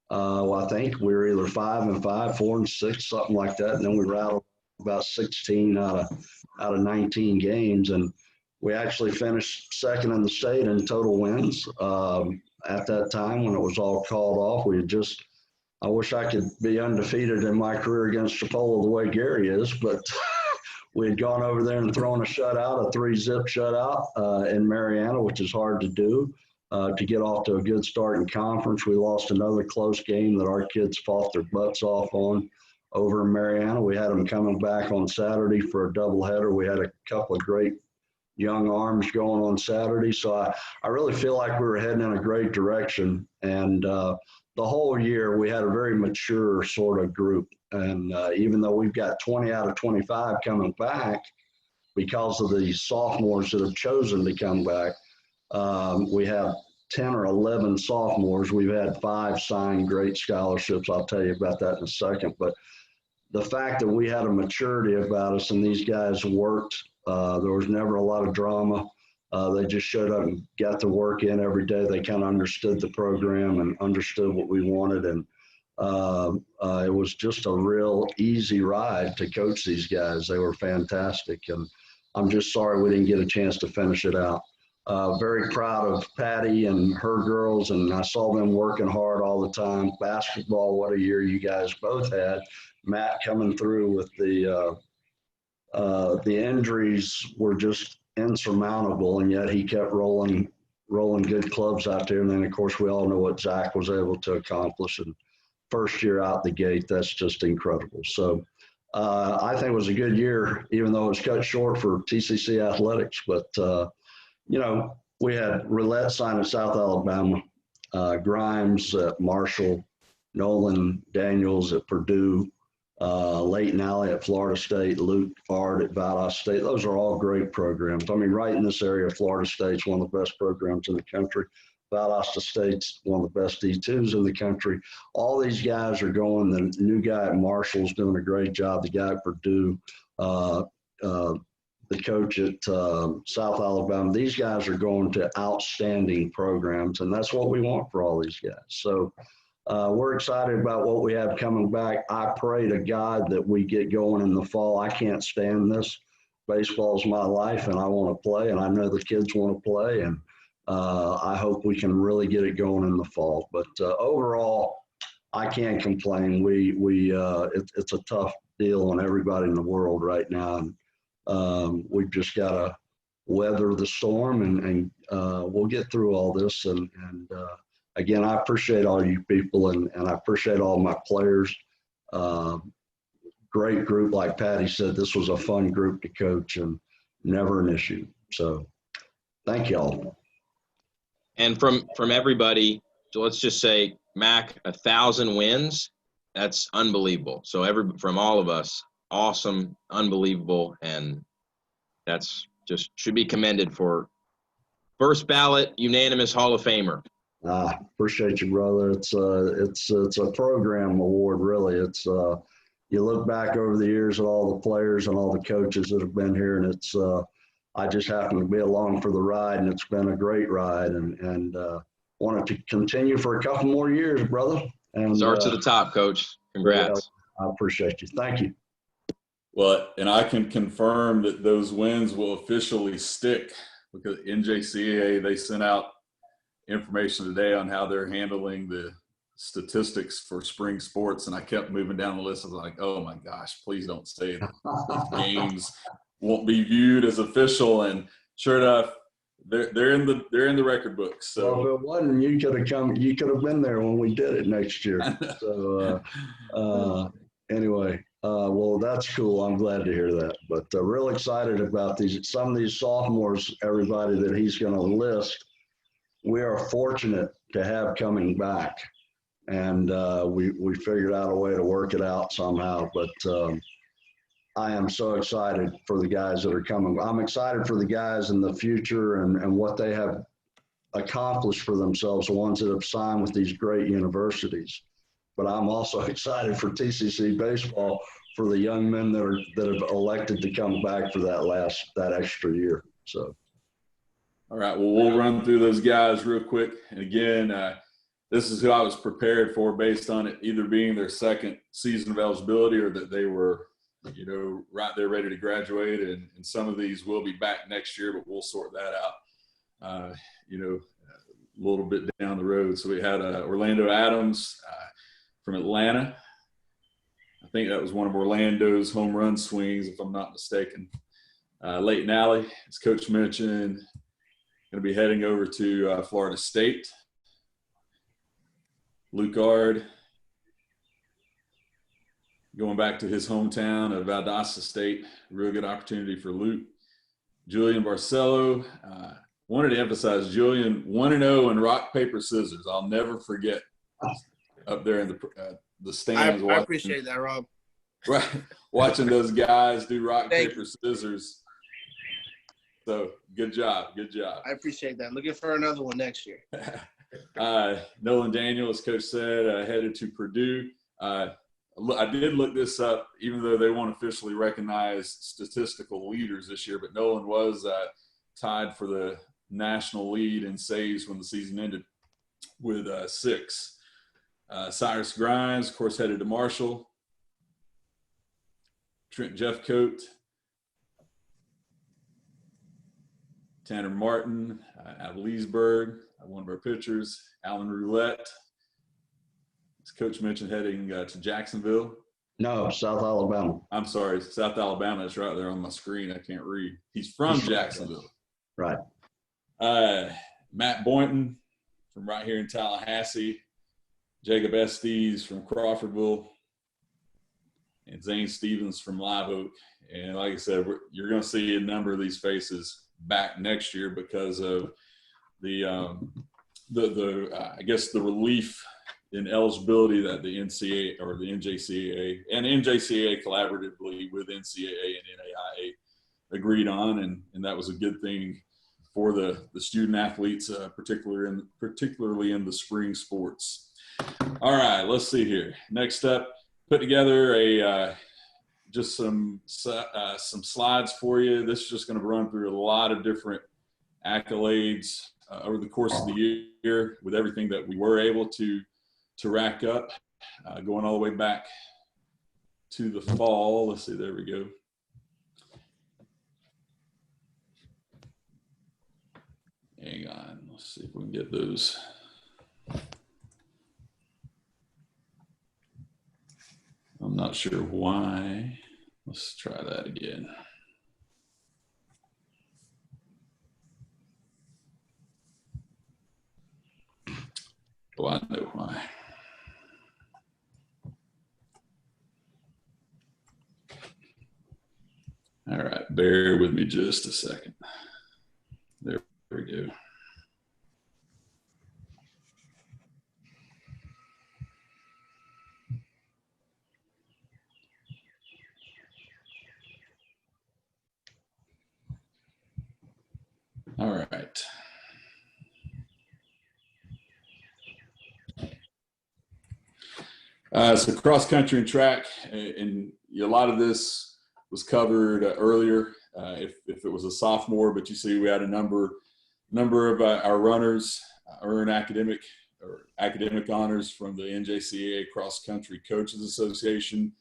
Well, I think we were either 5-5, 4-6, something like that, and then we rattled about 16 out of 19 games, and we actually finished second in the state in total wins. At that time, when it was all called off, we had just, I wish I could be undefeated in my career against Chipola the way Gary is, but we had gone over there and thrown a shutout, a 3-zip shutout in Mariana, which is hard to do. To get off to a good start in conference. We lost another close game that our kids fought their butts off on over in Mariana. We had them coming back on Saturday for a doubleheader. We had a couple of great young arms going on Saturday. So I really feel like we were heading in a great direction. And the whole year we had a very mature sort of group. And even though we've got 20 out of 25 coming back because of the sophomores that have chosen to come back, we have 10 or 11 sophomores. We've had 5 signed great scholarships. I'll tell you about that in a second. But the fact that we had a maturity about us and these guys worked, there was never a lot of drama. They just showed up and got to work in every day. They kind of understood the program and understood what we wanted. And it was just a real easy ride to coach these guys. They were fantastic. And I'm just sorry we didn't get a chance to finish it out. Very proud of Patty and her girls, and I saw them working hard all the time. Basketball, what a year you guys both had. Matt coming through with the injuries were just insurmountable, and yet he kept rolling good clubs out there. And then, of course, we all know what Zach was able to accomplish. And first year out the gate, that's just incredible. So I think it was a good year, even though it was cut short for TCC athletics. But you know, we had Roulette sign at South Alabama, Grimes at Marshall, Nolan Daniels at Purdue, Leighton Alley at Florida State, Luke Ard at Valdosta State. Those are all great programs. I mean, right in this area, Florida State's one of the best programs in the country. Valdosta State's one of the best D2s in the country. All these guys are going. The new guy at Marshall's doing a great job. The guy at Purdue, the coach at South Alabama, these guys are going to outstanding programs, and that's what we want for all these guys. So we're excited about what we have coming back. I pray to God that we get going in the fall. I can't stand this. Baseball's my life, and I want to play, and I know the kids want to play, and I hope we can really get it going in the fall. But overall, I can't complain. It's a tough deal on everybody in the world right now, and we've just got to weather the storm, and we'll get through all this. And again, I appreciate all you people, and I appreciate all my players. Great group, like Patty said. This was a fun group to coach, and never an issue. So thank y'all. And from everybody, so let's just say, Mac, 1,000 wins. That's unbelievable. So from all of us, awesome, unbelievable, and that's just should be commended for first ballot unanimous Hall of Famer. Appreciate you, brother. It's a program award, really. It's you look back over the years at all the players and all the coaches that have been here, and it's I just happen to be along for the ride, and it's been a great ride, and wanted to continue for a couple more years, brother. And start to the top, Coach. Congrats. I appreciate you. Thank you. Well, and I can confirm that those wins will officially stick, because NJCAA, they sent out information today on how they're handling the statistics for spring sports, and I kept moving down the list. I was like, oh my gosh, please don't say that those games won't be viewed as official. And sure enough, they're in the record books. So well, if it wasn't, you could have been there when we did it next year. So anyway, well, that's cool. I'm glad to hear that. But real excited about some of these sophomores, everybody that he's going to list. We are fortunate to have coming back, and we figured out a way to work it out somehow. But I am so excited for the guys that are coming. I'm excited for the guys in the future and what they have accomplished for themselves, the ones that have signed with these great universities. But I'm also excited for TCC baseball for the young men that have elected to come back for that extra year. So. All right, well, we'll run through those guys real quick. And again, this is who I was prepared for based on it either being their second season of eligibility or that they were, right there ready to graduate. And some of these will be back next year, but we'll sort that out, a little bit down the road. So we had Orlando Adams from Atlanta. I think that was one of Orlando's home run swings, if I'm not mistaken. Leighton Alley, as Coach mentioned, going to be heading over to Florida State. Luke Ard, going back to his hometown of Valdosta State. Real good opportunity for Luke. Julian Barcelo. Wanted to emphasize Julian 1-0 in rock, paper, scissors. I'll never forget up there in the stands. I appreciate that, Rob. Right, watching those guys do rock, paper, scissors. So good job. I appreciate that. Looking for another one next year. Nolan Daniel, as Coach said, headed to Purdue. I did look this up, even though they won't officially recognize statistical leaders this year, but Nolan was tied for the national lead in saves when the season ended with 6. Cyrus Grimes, of course, headed to Marshall. Trent Jeffcoat. Tanner Martin out of Leesburg, one of our pitchers. Alan Roulette, as Coach mentioned, heading to Jacksonville. No, South Alabama. I'm sorry, South Alabama. It's right there on my screen. I can't read. He's from Jacksonville. Right. Matt Boynton from right here in Tallahassee. Jacob Estes from Crawfordville. And Zane Stevens from Live Oak. And like I said, you're going to see a number of these faces back next year because of the I guess the relief in eligibility that the NCAA or the NJCAA and NJCAA collaboratively with NCAA and NAIA agreed on, and that was a good thing for the student athletes, particularly in the spring sports. All right, let's see here. Next up, put together just some slides for you. This is just going to run through a lot of different accolades over the course of the year with everything that we were able to rack up, going all the way back to the fall. Let's see, there we go. Hang on, let's see if we can get those. I'm not sure why. Let's try that again. Oh, I know why. All right, bear with me just a second. There we go. All right. So cross country and track, and a lot of this was covered earlier. If it was a sophomore, but you see we had a number of our runners earn academic honors from the NJCAA Cross Country Coaches Association.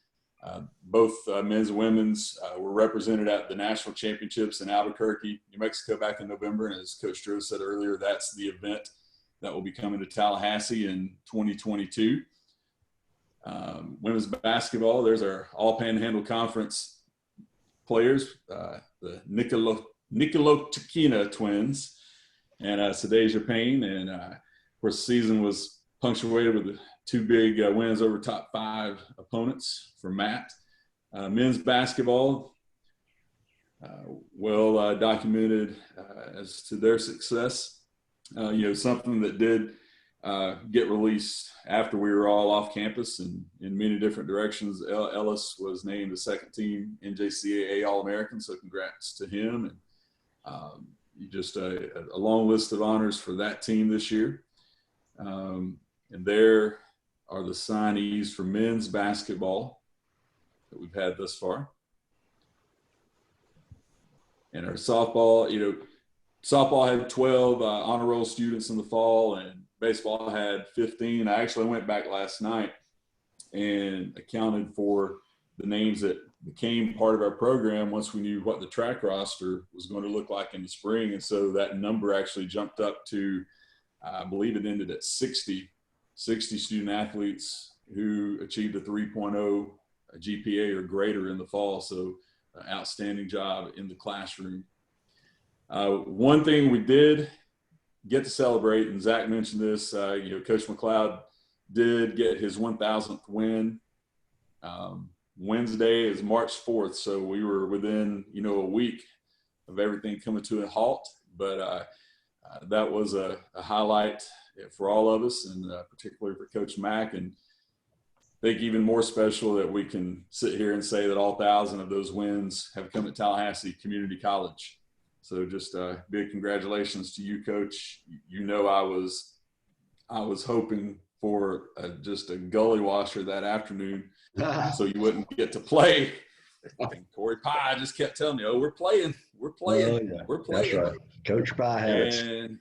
Both men's and women's were represented at the national championships in Albuquerque, New Mexico back in November. And as Coach Drew said earlier, that's the event that will be coming to Tallahassee in 2022. Women's basketball, there's our All Panhandle Conference players, the Nicolotina twins and Sadeja Payne. And of course, the season was punctuated with 2 big wins over top 5 opponents for Matt. Men's basketball, well documented as to their success. Something that did get released after we were all off campus and in many different directions. Ellis was named the second team NJCAA All-American, so congrats to him. And just a long list of honors for that team this year. And there are the signees for men's basketball. that we've had thus far. And our softball, softball had 12 honor roll students in the fall, and baseball had 15. I actually went back last night and accounted for the names that became part of our program once we knew what the track roster was going to look like in the spring. And so that number actually jumped up to, I believe it ended at 60 student athletes who achieved a 3.0 GPA or greater in the fall. So outstanding job in the classroom. One thing we did get to celebrate, and Zach mentioned this, Coach McLeod did get his 1,000th win. Wednesday is March 4th, so we were within, a week of everything coming to a halt. But that was a highlight for all of us, and particularly for Coach Mack. And I think even more special that we can sit here and say that all 1,000 of those wins have come at Tallahassee Community College. So just a big congratulations to you, Coach. I was hoping for just a gully washer that afternoon so you wouldn't get to play. And Corey Pye just kept telling me, "Oh, we're playing. Oh, yeah. We're playing." That's right. Coach Pye had And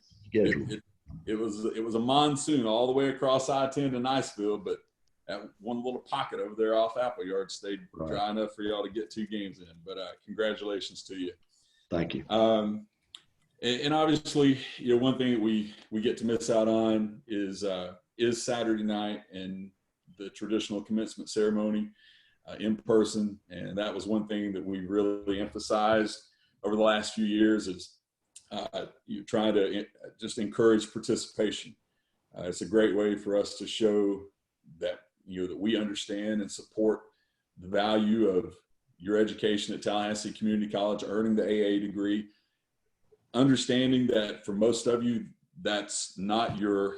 it was a monsoon all the way across I-10 to Niceville, but that one little pocket over there off Appleyard stayed dry enough for y'all to get 2 games in. But congratulations to you. Thank you. And obviously, one thing that we get to miss out on is Saturday night and the traditional commencement ceremony in person. And that was one thing that we really emphasized over the last few years is trying to just encourage participation. It's a great way for us to show that, that we understand and support the value of your education at Tallahassee Community College, earning the AA degree, understanding that for most of you, that's not your,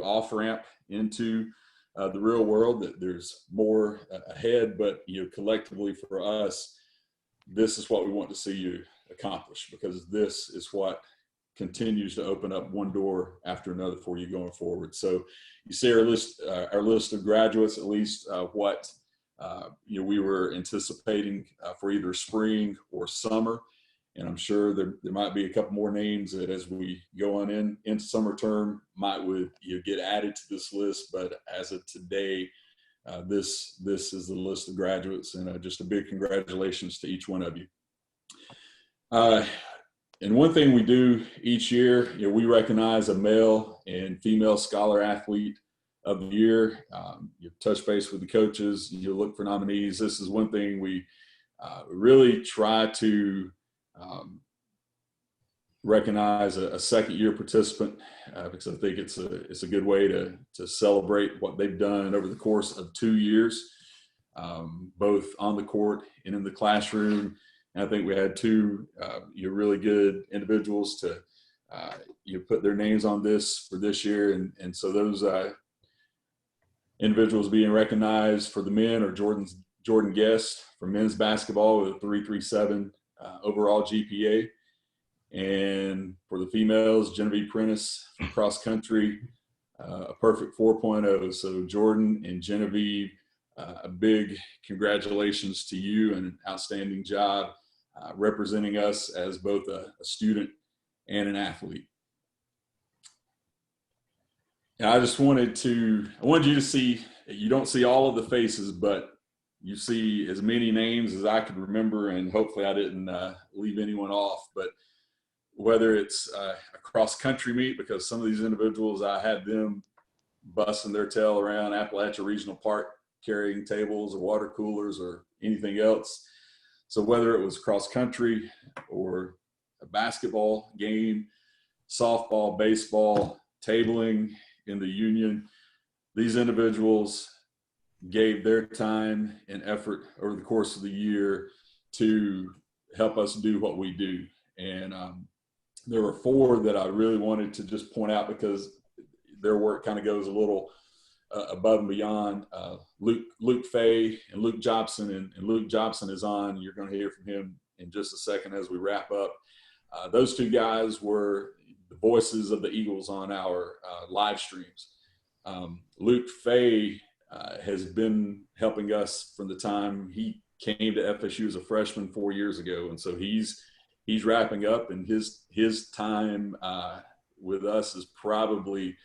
off-ramp into the real world, that there's more ahead, but, collectively for us, this is what we want to see you accomplish, because this is what continues to open up one door after another for you going forward. So you see our list of graduates, at least what we were anticipating for either spring or summer. And I'm sure there might be a couple more names that as we go on into summer term would get added to this list. But as of today, this is the list of graduates, and just a big congratulations to each one of you. And one thing we do each year, we recognize a male and female scholar athlete of the year. You touch base with the coaches, you look for nominees. This is one thing we really try to recognize a second-year participant because I think it's a good way to celebrate what they've done over the course of 2 years, both on the court and in the classroom. And I think we had 2 really good individuals to put their names on this for this year, and so those individuals being recognized for the men are Jordan Guest for men's basketball with a 3.37 overall GPA. And for the females, Genevieve Prentice from cross country, a perfect 4.0. So Jordan and Genevieve, a big congratulations to you and an outstanding job representing us as both a student and an athlete. And I wanted you to see, you don't see all of the faces, but you see as many names as I could remember, and hopefully I didn't leave anyone off. But whether it's a cross-country meet, because some of these individuals, I had them busting their tail around Appalachia Regional Park, carrying tables or water coolers or anything else. So whether it was cross-country or a basketball game, softball, baseball, tabling in the union, these individuals gave their time and effort over the course of the year to help us do what we do. And there were 4 that I really wanted to just point out because their work kind of goes a little above and beyond. Luke Fay and Luke Jobson, and Luke Jobson is on. You're going to hear from him in just a second as we wrap up. Those 2 guys were the voices of the Eagles on our live streams. Luke Fay has been helping us from the time he came to FSU as a freshman 4 years ago. And so he's wrapping up, and his time with us is probably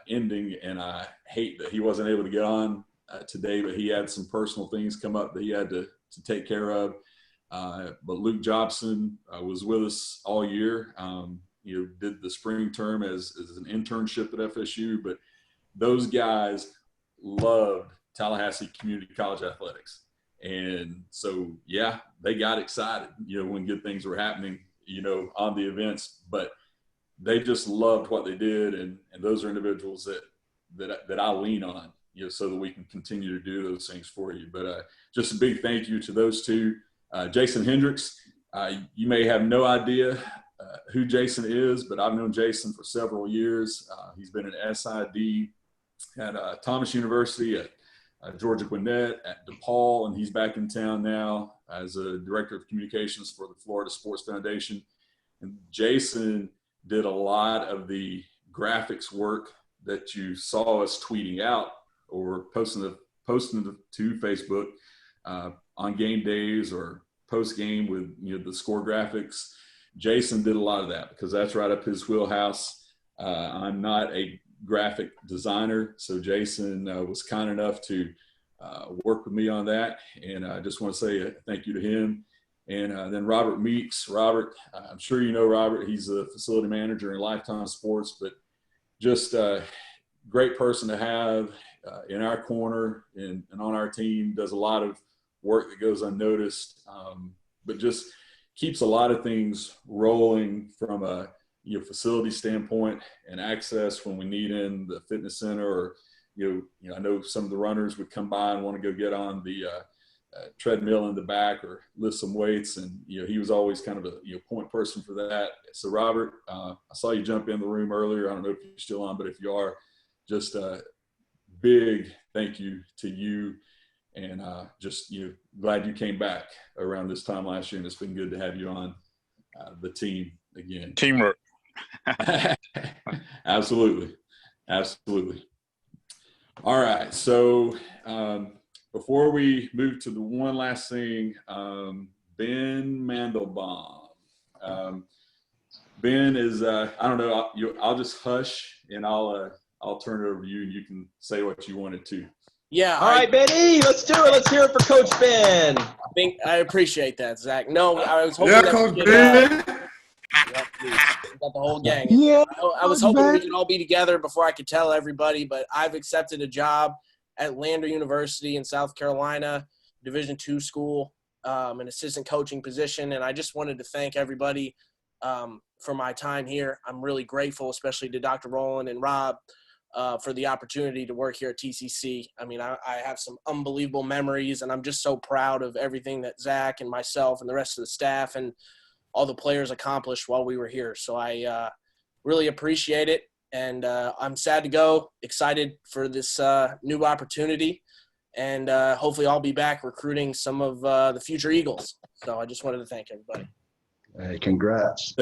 ending. And I hate that he wasn't able to get on today, but he had some personal things come up that he had to take care of. But Luke Jobson was with us all year. Did the spring term as an internship at FSU, but those guys loved Tallahassee Community College athletics. And so, yeah, they got excited, when good things were happening, on the events, but they just loved what they did. And those are individuals that I lean on, so that we can continue to do those things for you. But just a big thank you to those two. Jason Hendricks, you may have no idea who Jason is, but I've known Jason for several years. He's been an SID at Thomas University, at Georgia Gwinnett, at DePaul, and he's back in town now as a director of communications for the Florida Sports Foundation. And Jason did a lot of the graphics work that you saw us tweeting out or posting to Facebook on game days or post game with the score graphics. Jason did a lot of that because that's right up his wheelhouse. I'm not a graphic designer, so Jason was kind enough to work with me on that, and I just want to say thank you to him. And then Robert Meeks. Robert, I'm sure you know Robert. He's a facility manager in Lifetime Sports, but just a great person to have in our corner and on our team. Does a lot of work that goes unnoticed, but just keeps a lot of things rolling from a facility standpoint and access when we need in the fitness center, or I know some of the runners would come by and want to go get on the treadmill in the back or lift some weights, and he was always kind of a point person for that. So Robert, I saw you jump in the room earlier. I don't know if you're still on, but if you are, just a big thank you to you, and just glad you came back around this time last year, and it's been good to have you on the team again. Teamwork. Absolutely. All right. So before we move to the one last thing, Ben Mandelbaum. Ben is, I don't know, I'll just hush and I'll turn it over to you, and you can say what you wanted to. Yeah. All right, Benny, let's do it. Let's hear it for Coach Ben. I appreciate that, Zach. No, I was hoping Yeah, that Coach we could, Ben. yeah, please. We got the whole gang. Yeah, I was hoping we could all be together before I could tell everybody, but I've accepted a job at Lander University in South Carolina, Division II school, an assistant coaching position, and I just wanted to thank everybody for my time here. I'm really grateful, especially to Dr. Rowland and Rob, for the opportunity to work here at TCC. I mean, I have some unbelievable memories, and I'm just so proud of everything that Zach and myself and the rest of the staff and all the players accomplished while we were here. So I really appreciate it, and I'm sad to go, excited for this new opportunity, and hopefully I'll be back recruiting some of the future Eagles. So I just wanted to thank everybody. Hey, congrats.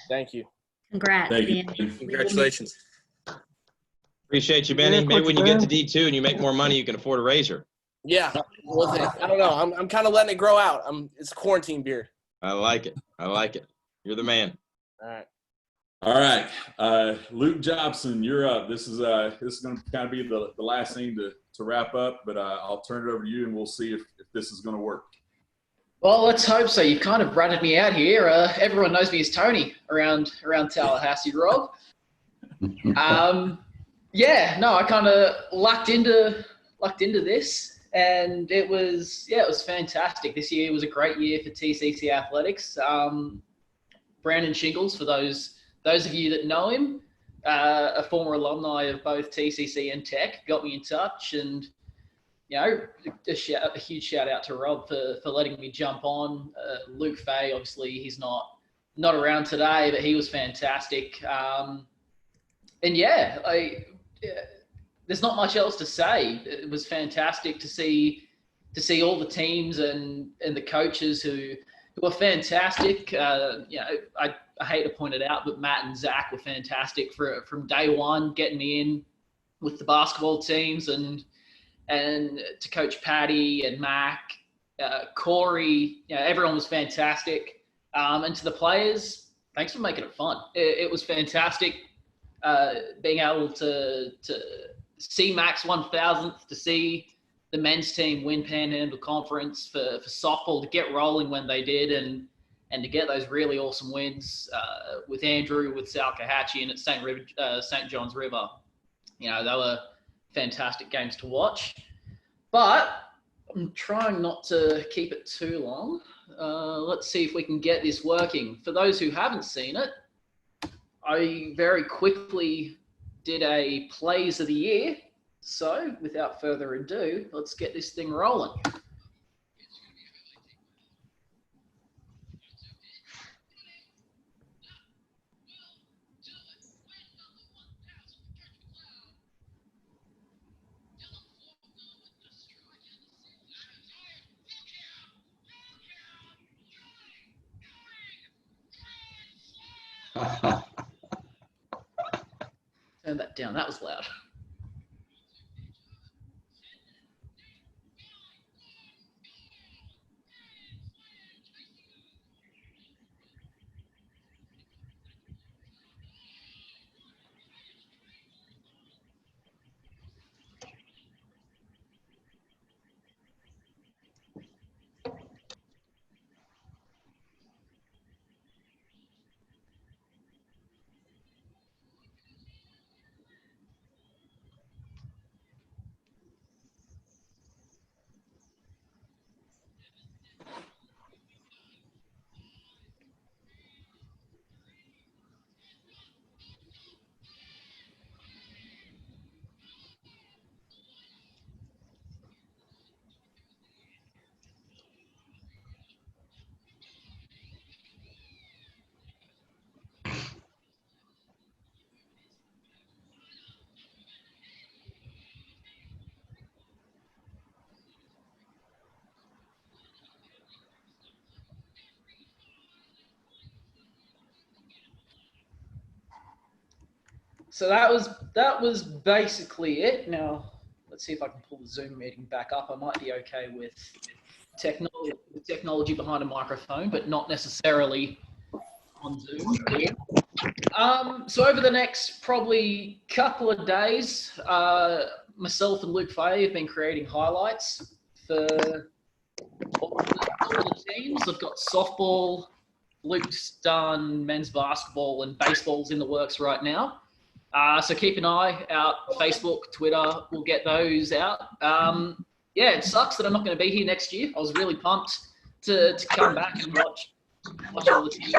Thank you. Congrats, Thank you. Ben. Congratulations. Appreciate you, Benny. Yeah, Maybe Coach when you get Ben. to D2 and you make more money, you can afford a razor. Yeah. Well, I don't know. I'm kind of letting it grow out. It's a quarantine beard. I like it. You're the man. All right. Luke Jobson, you're up. This is going to kind of be the last thing to wrap up, but I'll turn it over to you, and we'll see if this is going to work. Well, let's hope so. You've kind of ratted me out here. Everyone knows me as Tony around Tallahassee, Rob. I kind of lucked into this, and it was fantastic. This year was a great year for TCC athletics. Brandon Shingles, for those of you that know him, a former alumni of both TCC and Tech, got me in touch, and a huge shout out to Rob for letting me jump on. Luke Fay, obviously he's not around today, but he was fantastic. There's not much else to say. It was fantastic to see all the teams and the coaches who are fantastic. I hate to point it out, but Matt and Zach were fantastic from day one, getting me in with the basketball teams, and and to Coach Patty and Mac, Corey, everyone was fantastic. And to the players, thanks for making it fun. It was fantastic being able to see Mac's 1000th, to see the men's team win Panhandle Conference, for softball to get rolling when they did, and to get those really awesome wins with Andrew, with Salkehatchie, and at St. John's River. They were fantastic games to watch. But I'm trying not to keep it too long. Let's see if we can get this working. For those who haven't seen it, I very quickly did a Plays of the Year. So without further ado, let's get this thing rolling. Turn that down, that was loud. So that was basically it. Now, let's see if I can pull the Zoom meeting back up. I might be okay with technology behind a microphone, but not necessarily on Zoom. So over the next probably couple of days, myself and Luke Fay have been creating highlights for all the teams. I've got softball, Luke's done men's basketball, and baseball's in the works right now. So keep an eye out, Facebook, Twitter, we'll get those out. Yeah, it sucks that I'm not going to be here next year. I was really pumped to come back and watch all the teams,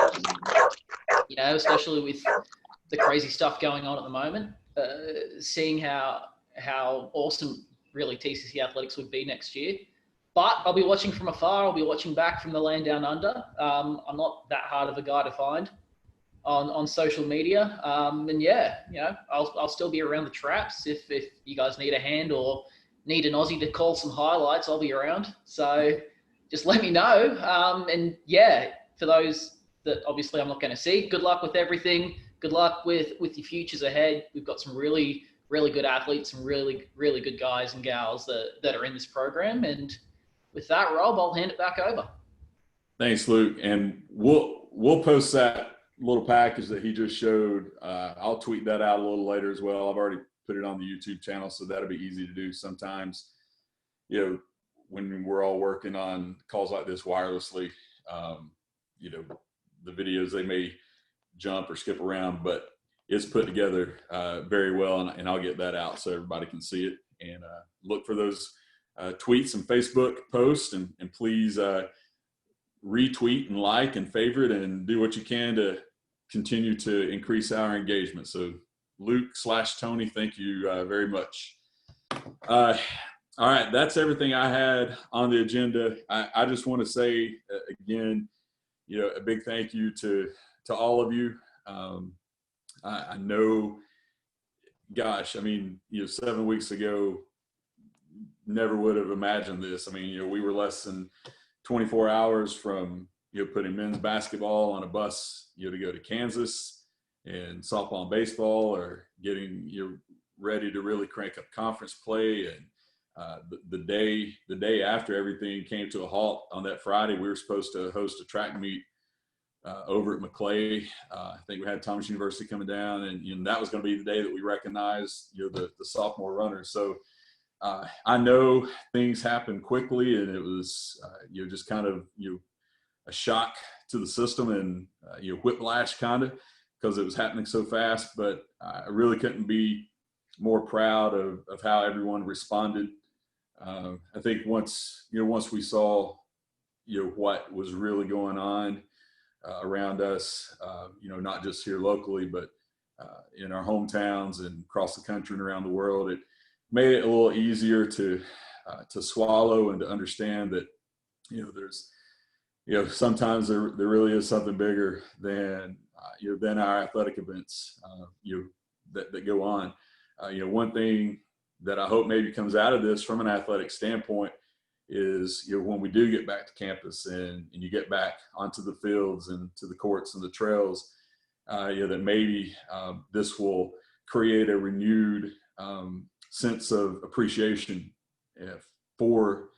especially with the crazy stuff going on at the moment, seeing how awesome really TCC athletics would be next year. But I'll be watching from afar. I'll be watching back from the land down under. I'm not that hard of a guy to find on social media. And yeah, I'll still be around the traps. If you guys need a hand or need an Aussie to call some highlights, I'll be around. So just let me know. And yeah, for those that obviously I'm not going to see, good luck with everything. Good luck with your futures ahead. We've got some really, really good athletes and really, really good guys and gals that are in this program. And with that, Rob, I'll hand it back over. Thanks, Luke. And we'll post that little package that he just showed. I'll tweet that out a little later as well. I've already put it on the YouTube channel, so that'll be easy to do. Sometimes, when we're all working on calls like this wirelessly, the videos, they may jump or skip around, but it's put together very well, and I'll get that out so everybody can see it. And look for those tweets and Facebook posts, and please retweet and like and favorite and do what you can to continue to increase our engagement. So Luke/Tony, thank you very much. All right, that's everything I had on the agenda. I just want to say again, a big thank you to all of you. I know, gosh, 7 weeks ago, never would have imagined this. We were less than 24 hours from putting men's basketball on a bus to go to Kansas, and softball and baseball are getting ready to really crank up conference play, and the day after everything came to a halt on that Friday, we were supposed to host a track meet over at Maclay. I think we had Thomas University coming down, and that was going to be the day that we recognized the sophomore runners. So I know things happen quickly, and it was just kind of a shock to the system and whiplash kind of, because it was happening so fast. But I really couldn't be more proud of how everyone responded. I think once we saw what was really going on around us, not just here locally, but in our hometowns and across the country and around the world, it made it a little easier to swallow and to understand that there's sometimes there really is something bigger than than our athletic events that go on. One thing that I hope maybe comes out of this from an athletic standpoint is when we do get back to campus and you get back onto the fields and to the courts and the trails, that maybe this will create a renewed sense of appreciation for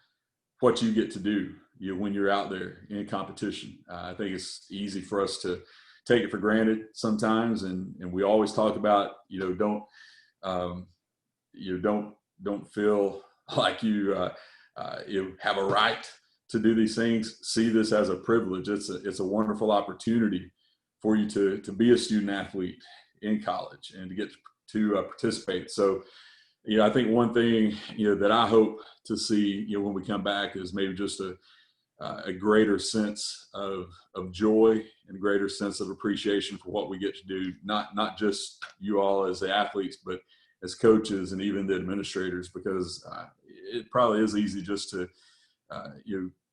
what you get to do when you're out there in competition. I think it's easy for us to take it for granted sometimes, and we always talk about don't feel like you have a right to do these things. See this as a privilege. It's a wonderful opportunity for you to be a student athlete in college and to get to participate. So I think one thing that I hope to see when we come back is maybe just a greater sense of joy and a greater sense of appreciation for what we get to do, not just you all as the athletes, but as coaches and even the administrators, because it probably is easy just to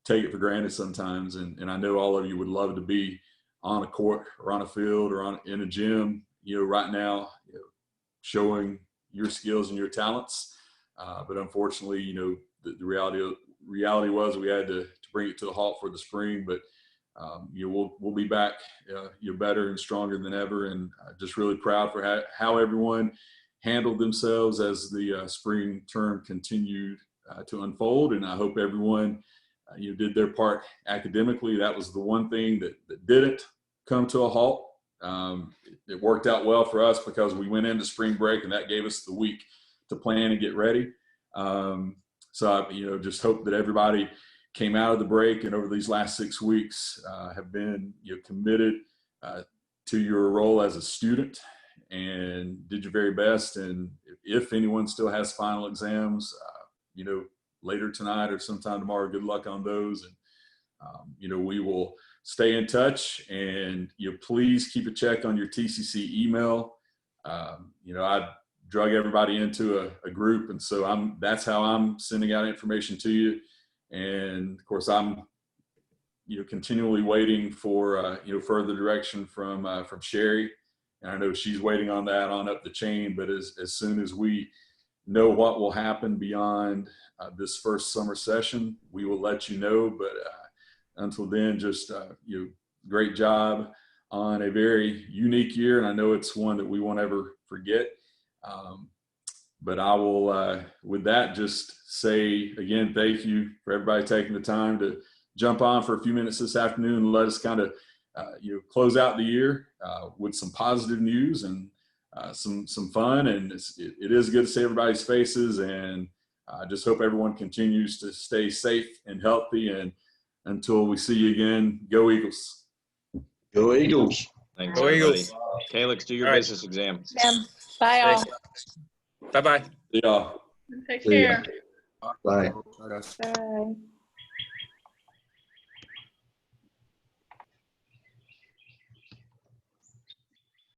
take it for granted sometimes. And I know all of you would love to be on a court or on a field or in a gym right now, showing your skills and your talents, but unfortunately the reality was we had to bring it to a halt for the spring. But we'll be back better and stronger than ever, and just really proud for how everyone handled themselves as the spring term continued to unfold. And I hope everyone did their part academically. That was the one thing that didn't come to a halt. It worked out well for us because we went into spring break and that gave us the week to plan and get ready. So I just hope that everybody came out of the break and over these last 6 weeks have been committed to your role as a student and did your very best. And if anyone still has final exams, later tonight or sometime tomorrow, good luck on those. And we will stay in touch, and please keep a check on your TCC email. I drug everybody into a group, and so that's how I'm sending out information to you. And of course, I'm continually waiting for further direction from Sherry, and I know she's waiting on that on up the chain. But as soon as we know what will happen beyond this first summer session, we will let you know. But until then, just great job on a very unique year, and I know it's one that we won't ever forget. But I will, with that, just say again, thank you for everybody taking the time to jump on for a few minutes this afternoon and let us kind of close out the year with some positive news and some fun. And it is good to see everybody's faces, and I just hope everyone continues to stay safe and healthy. And until we see you again, go Eagles. Go Eagles. Thanks, Go everybody. Eagles. Calix, do your All right. business exam. Bye all. Bye-bye. See y'all. Take See ya. care. Bye. Bye.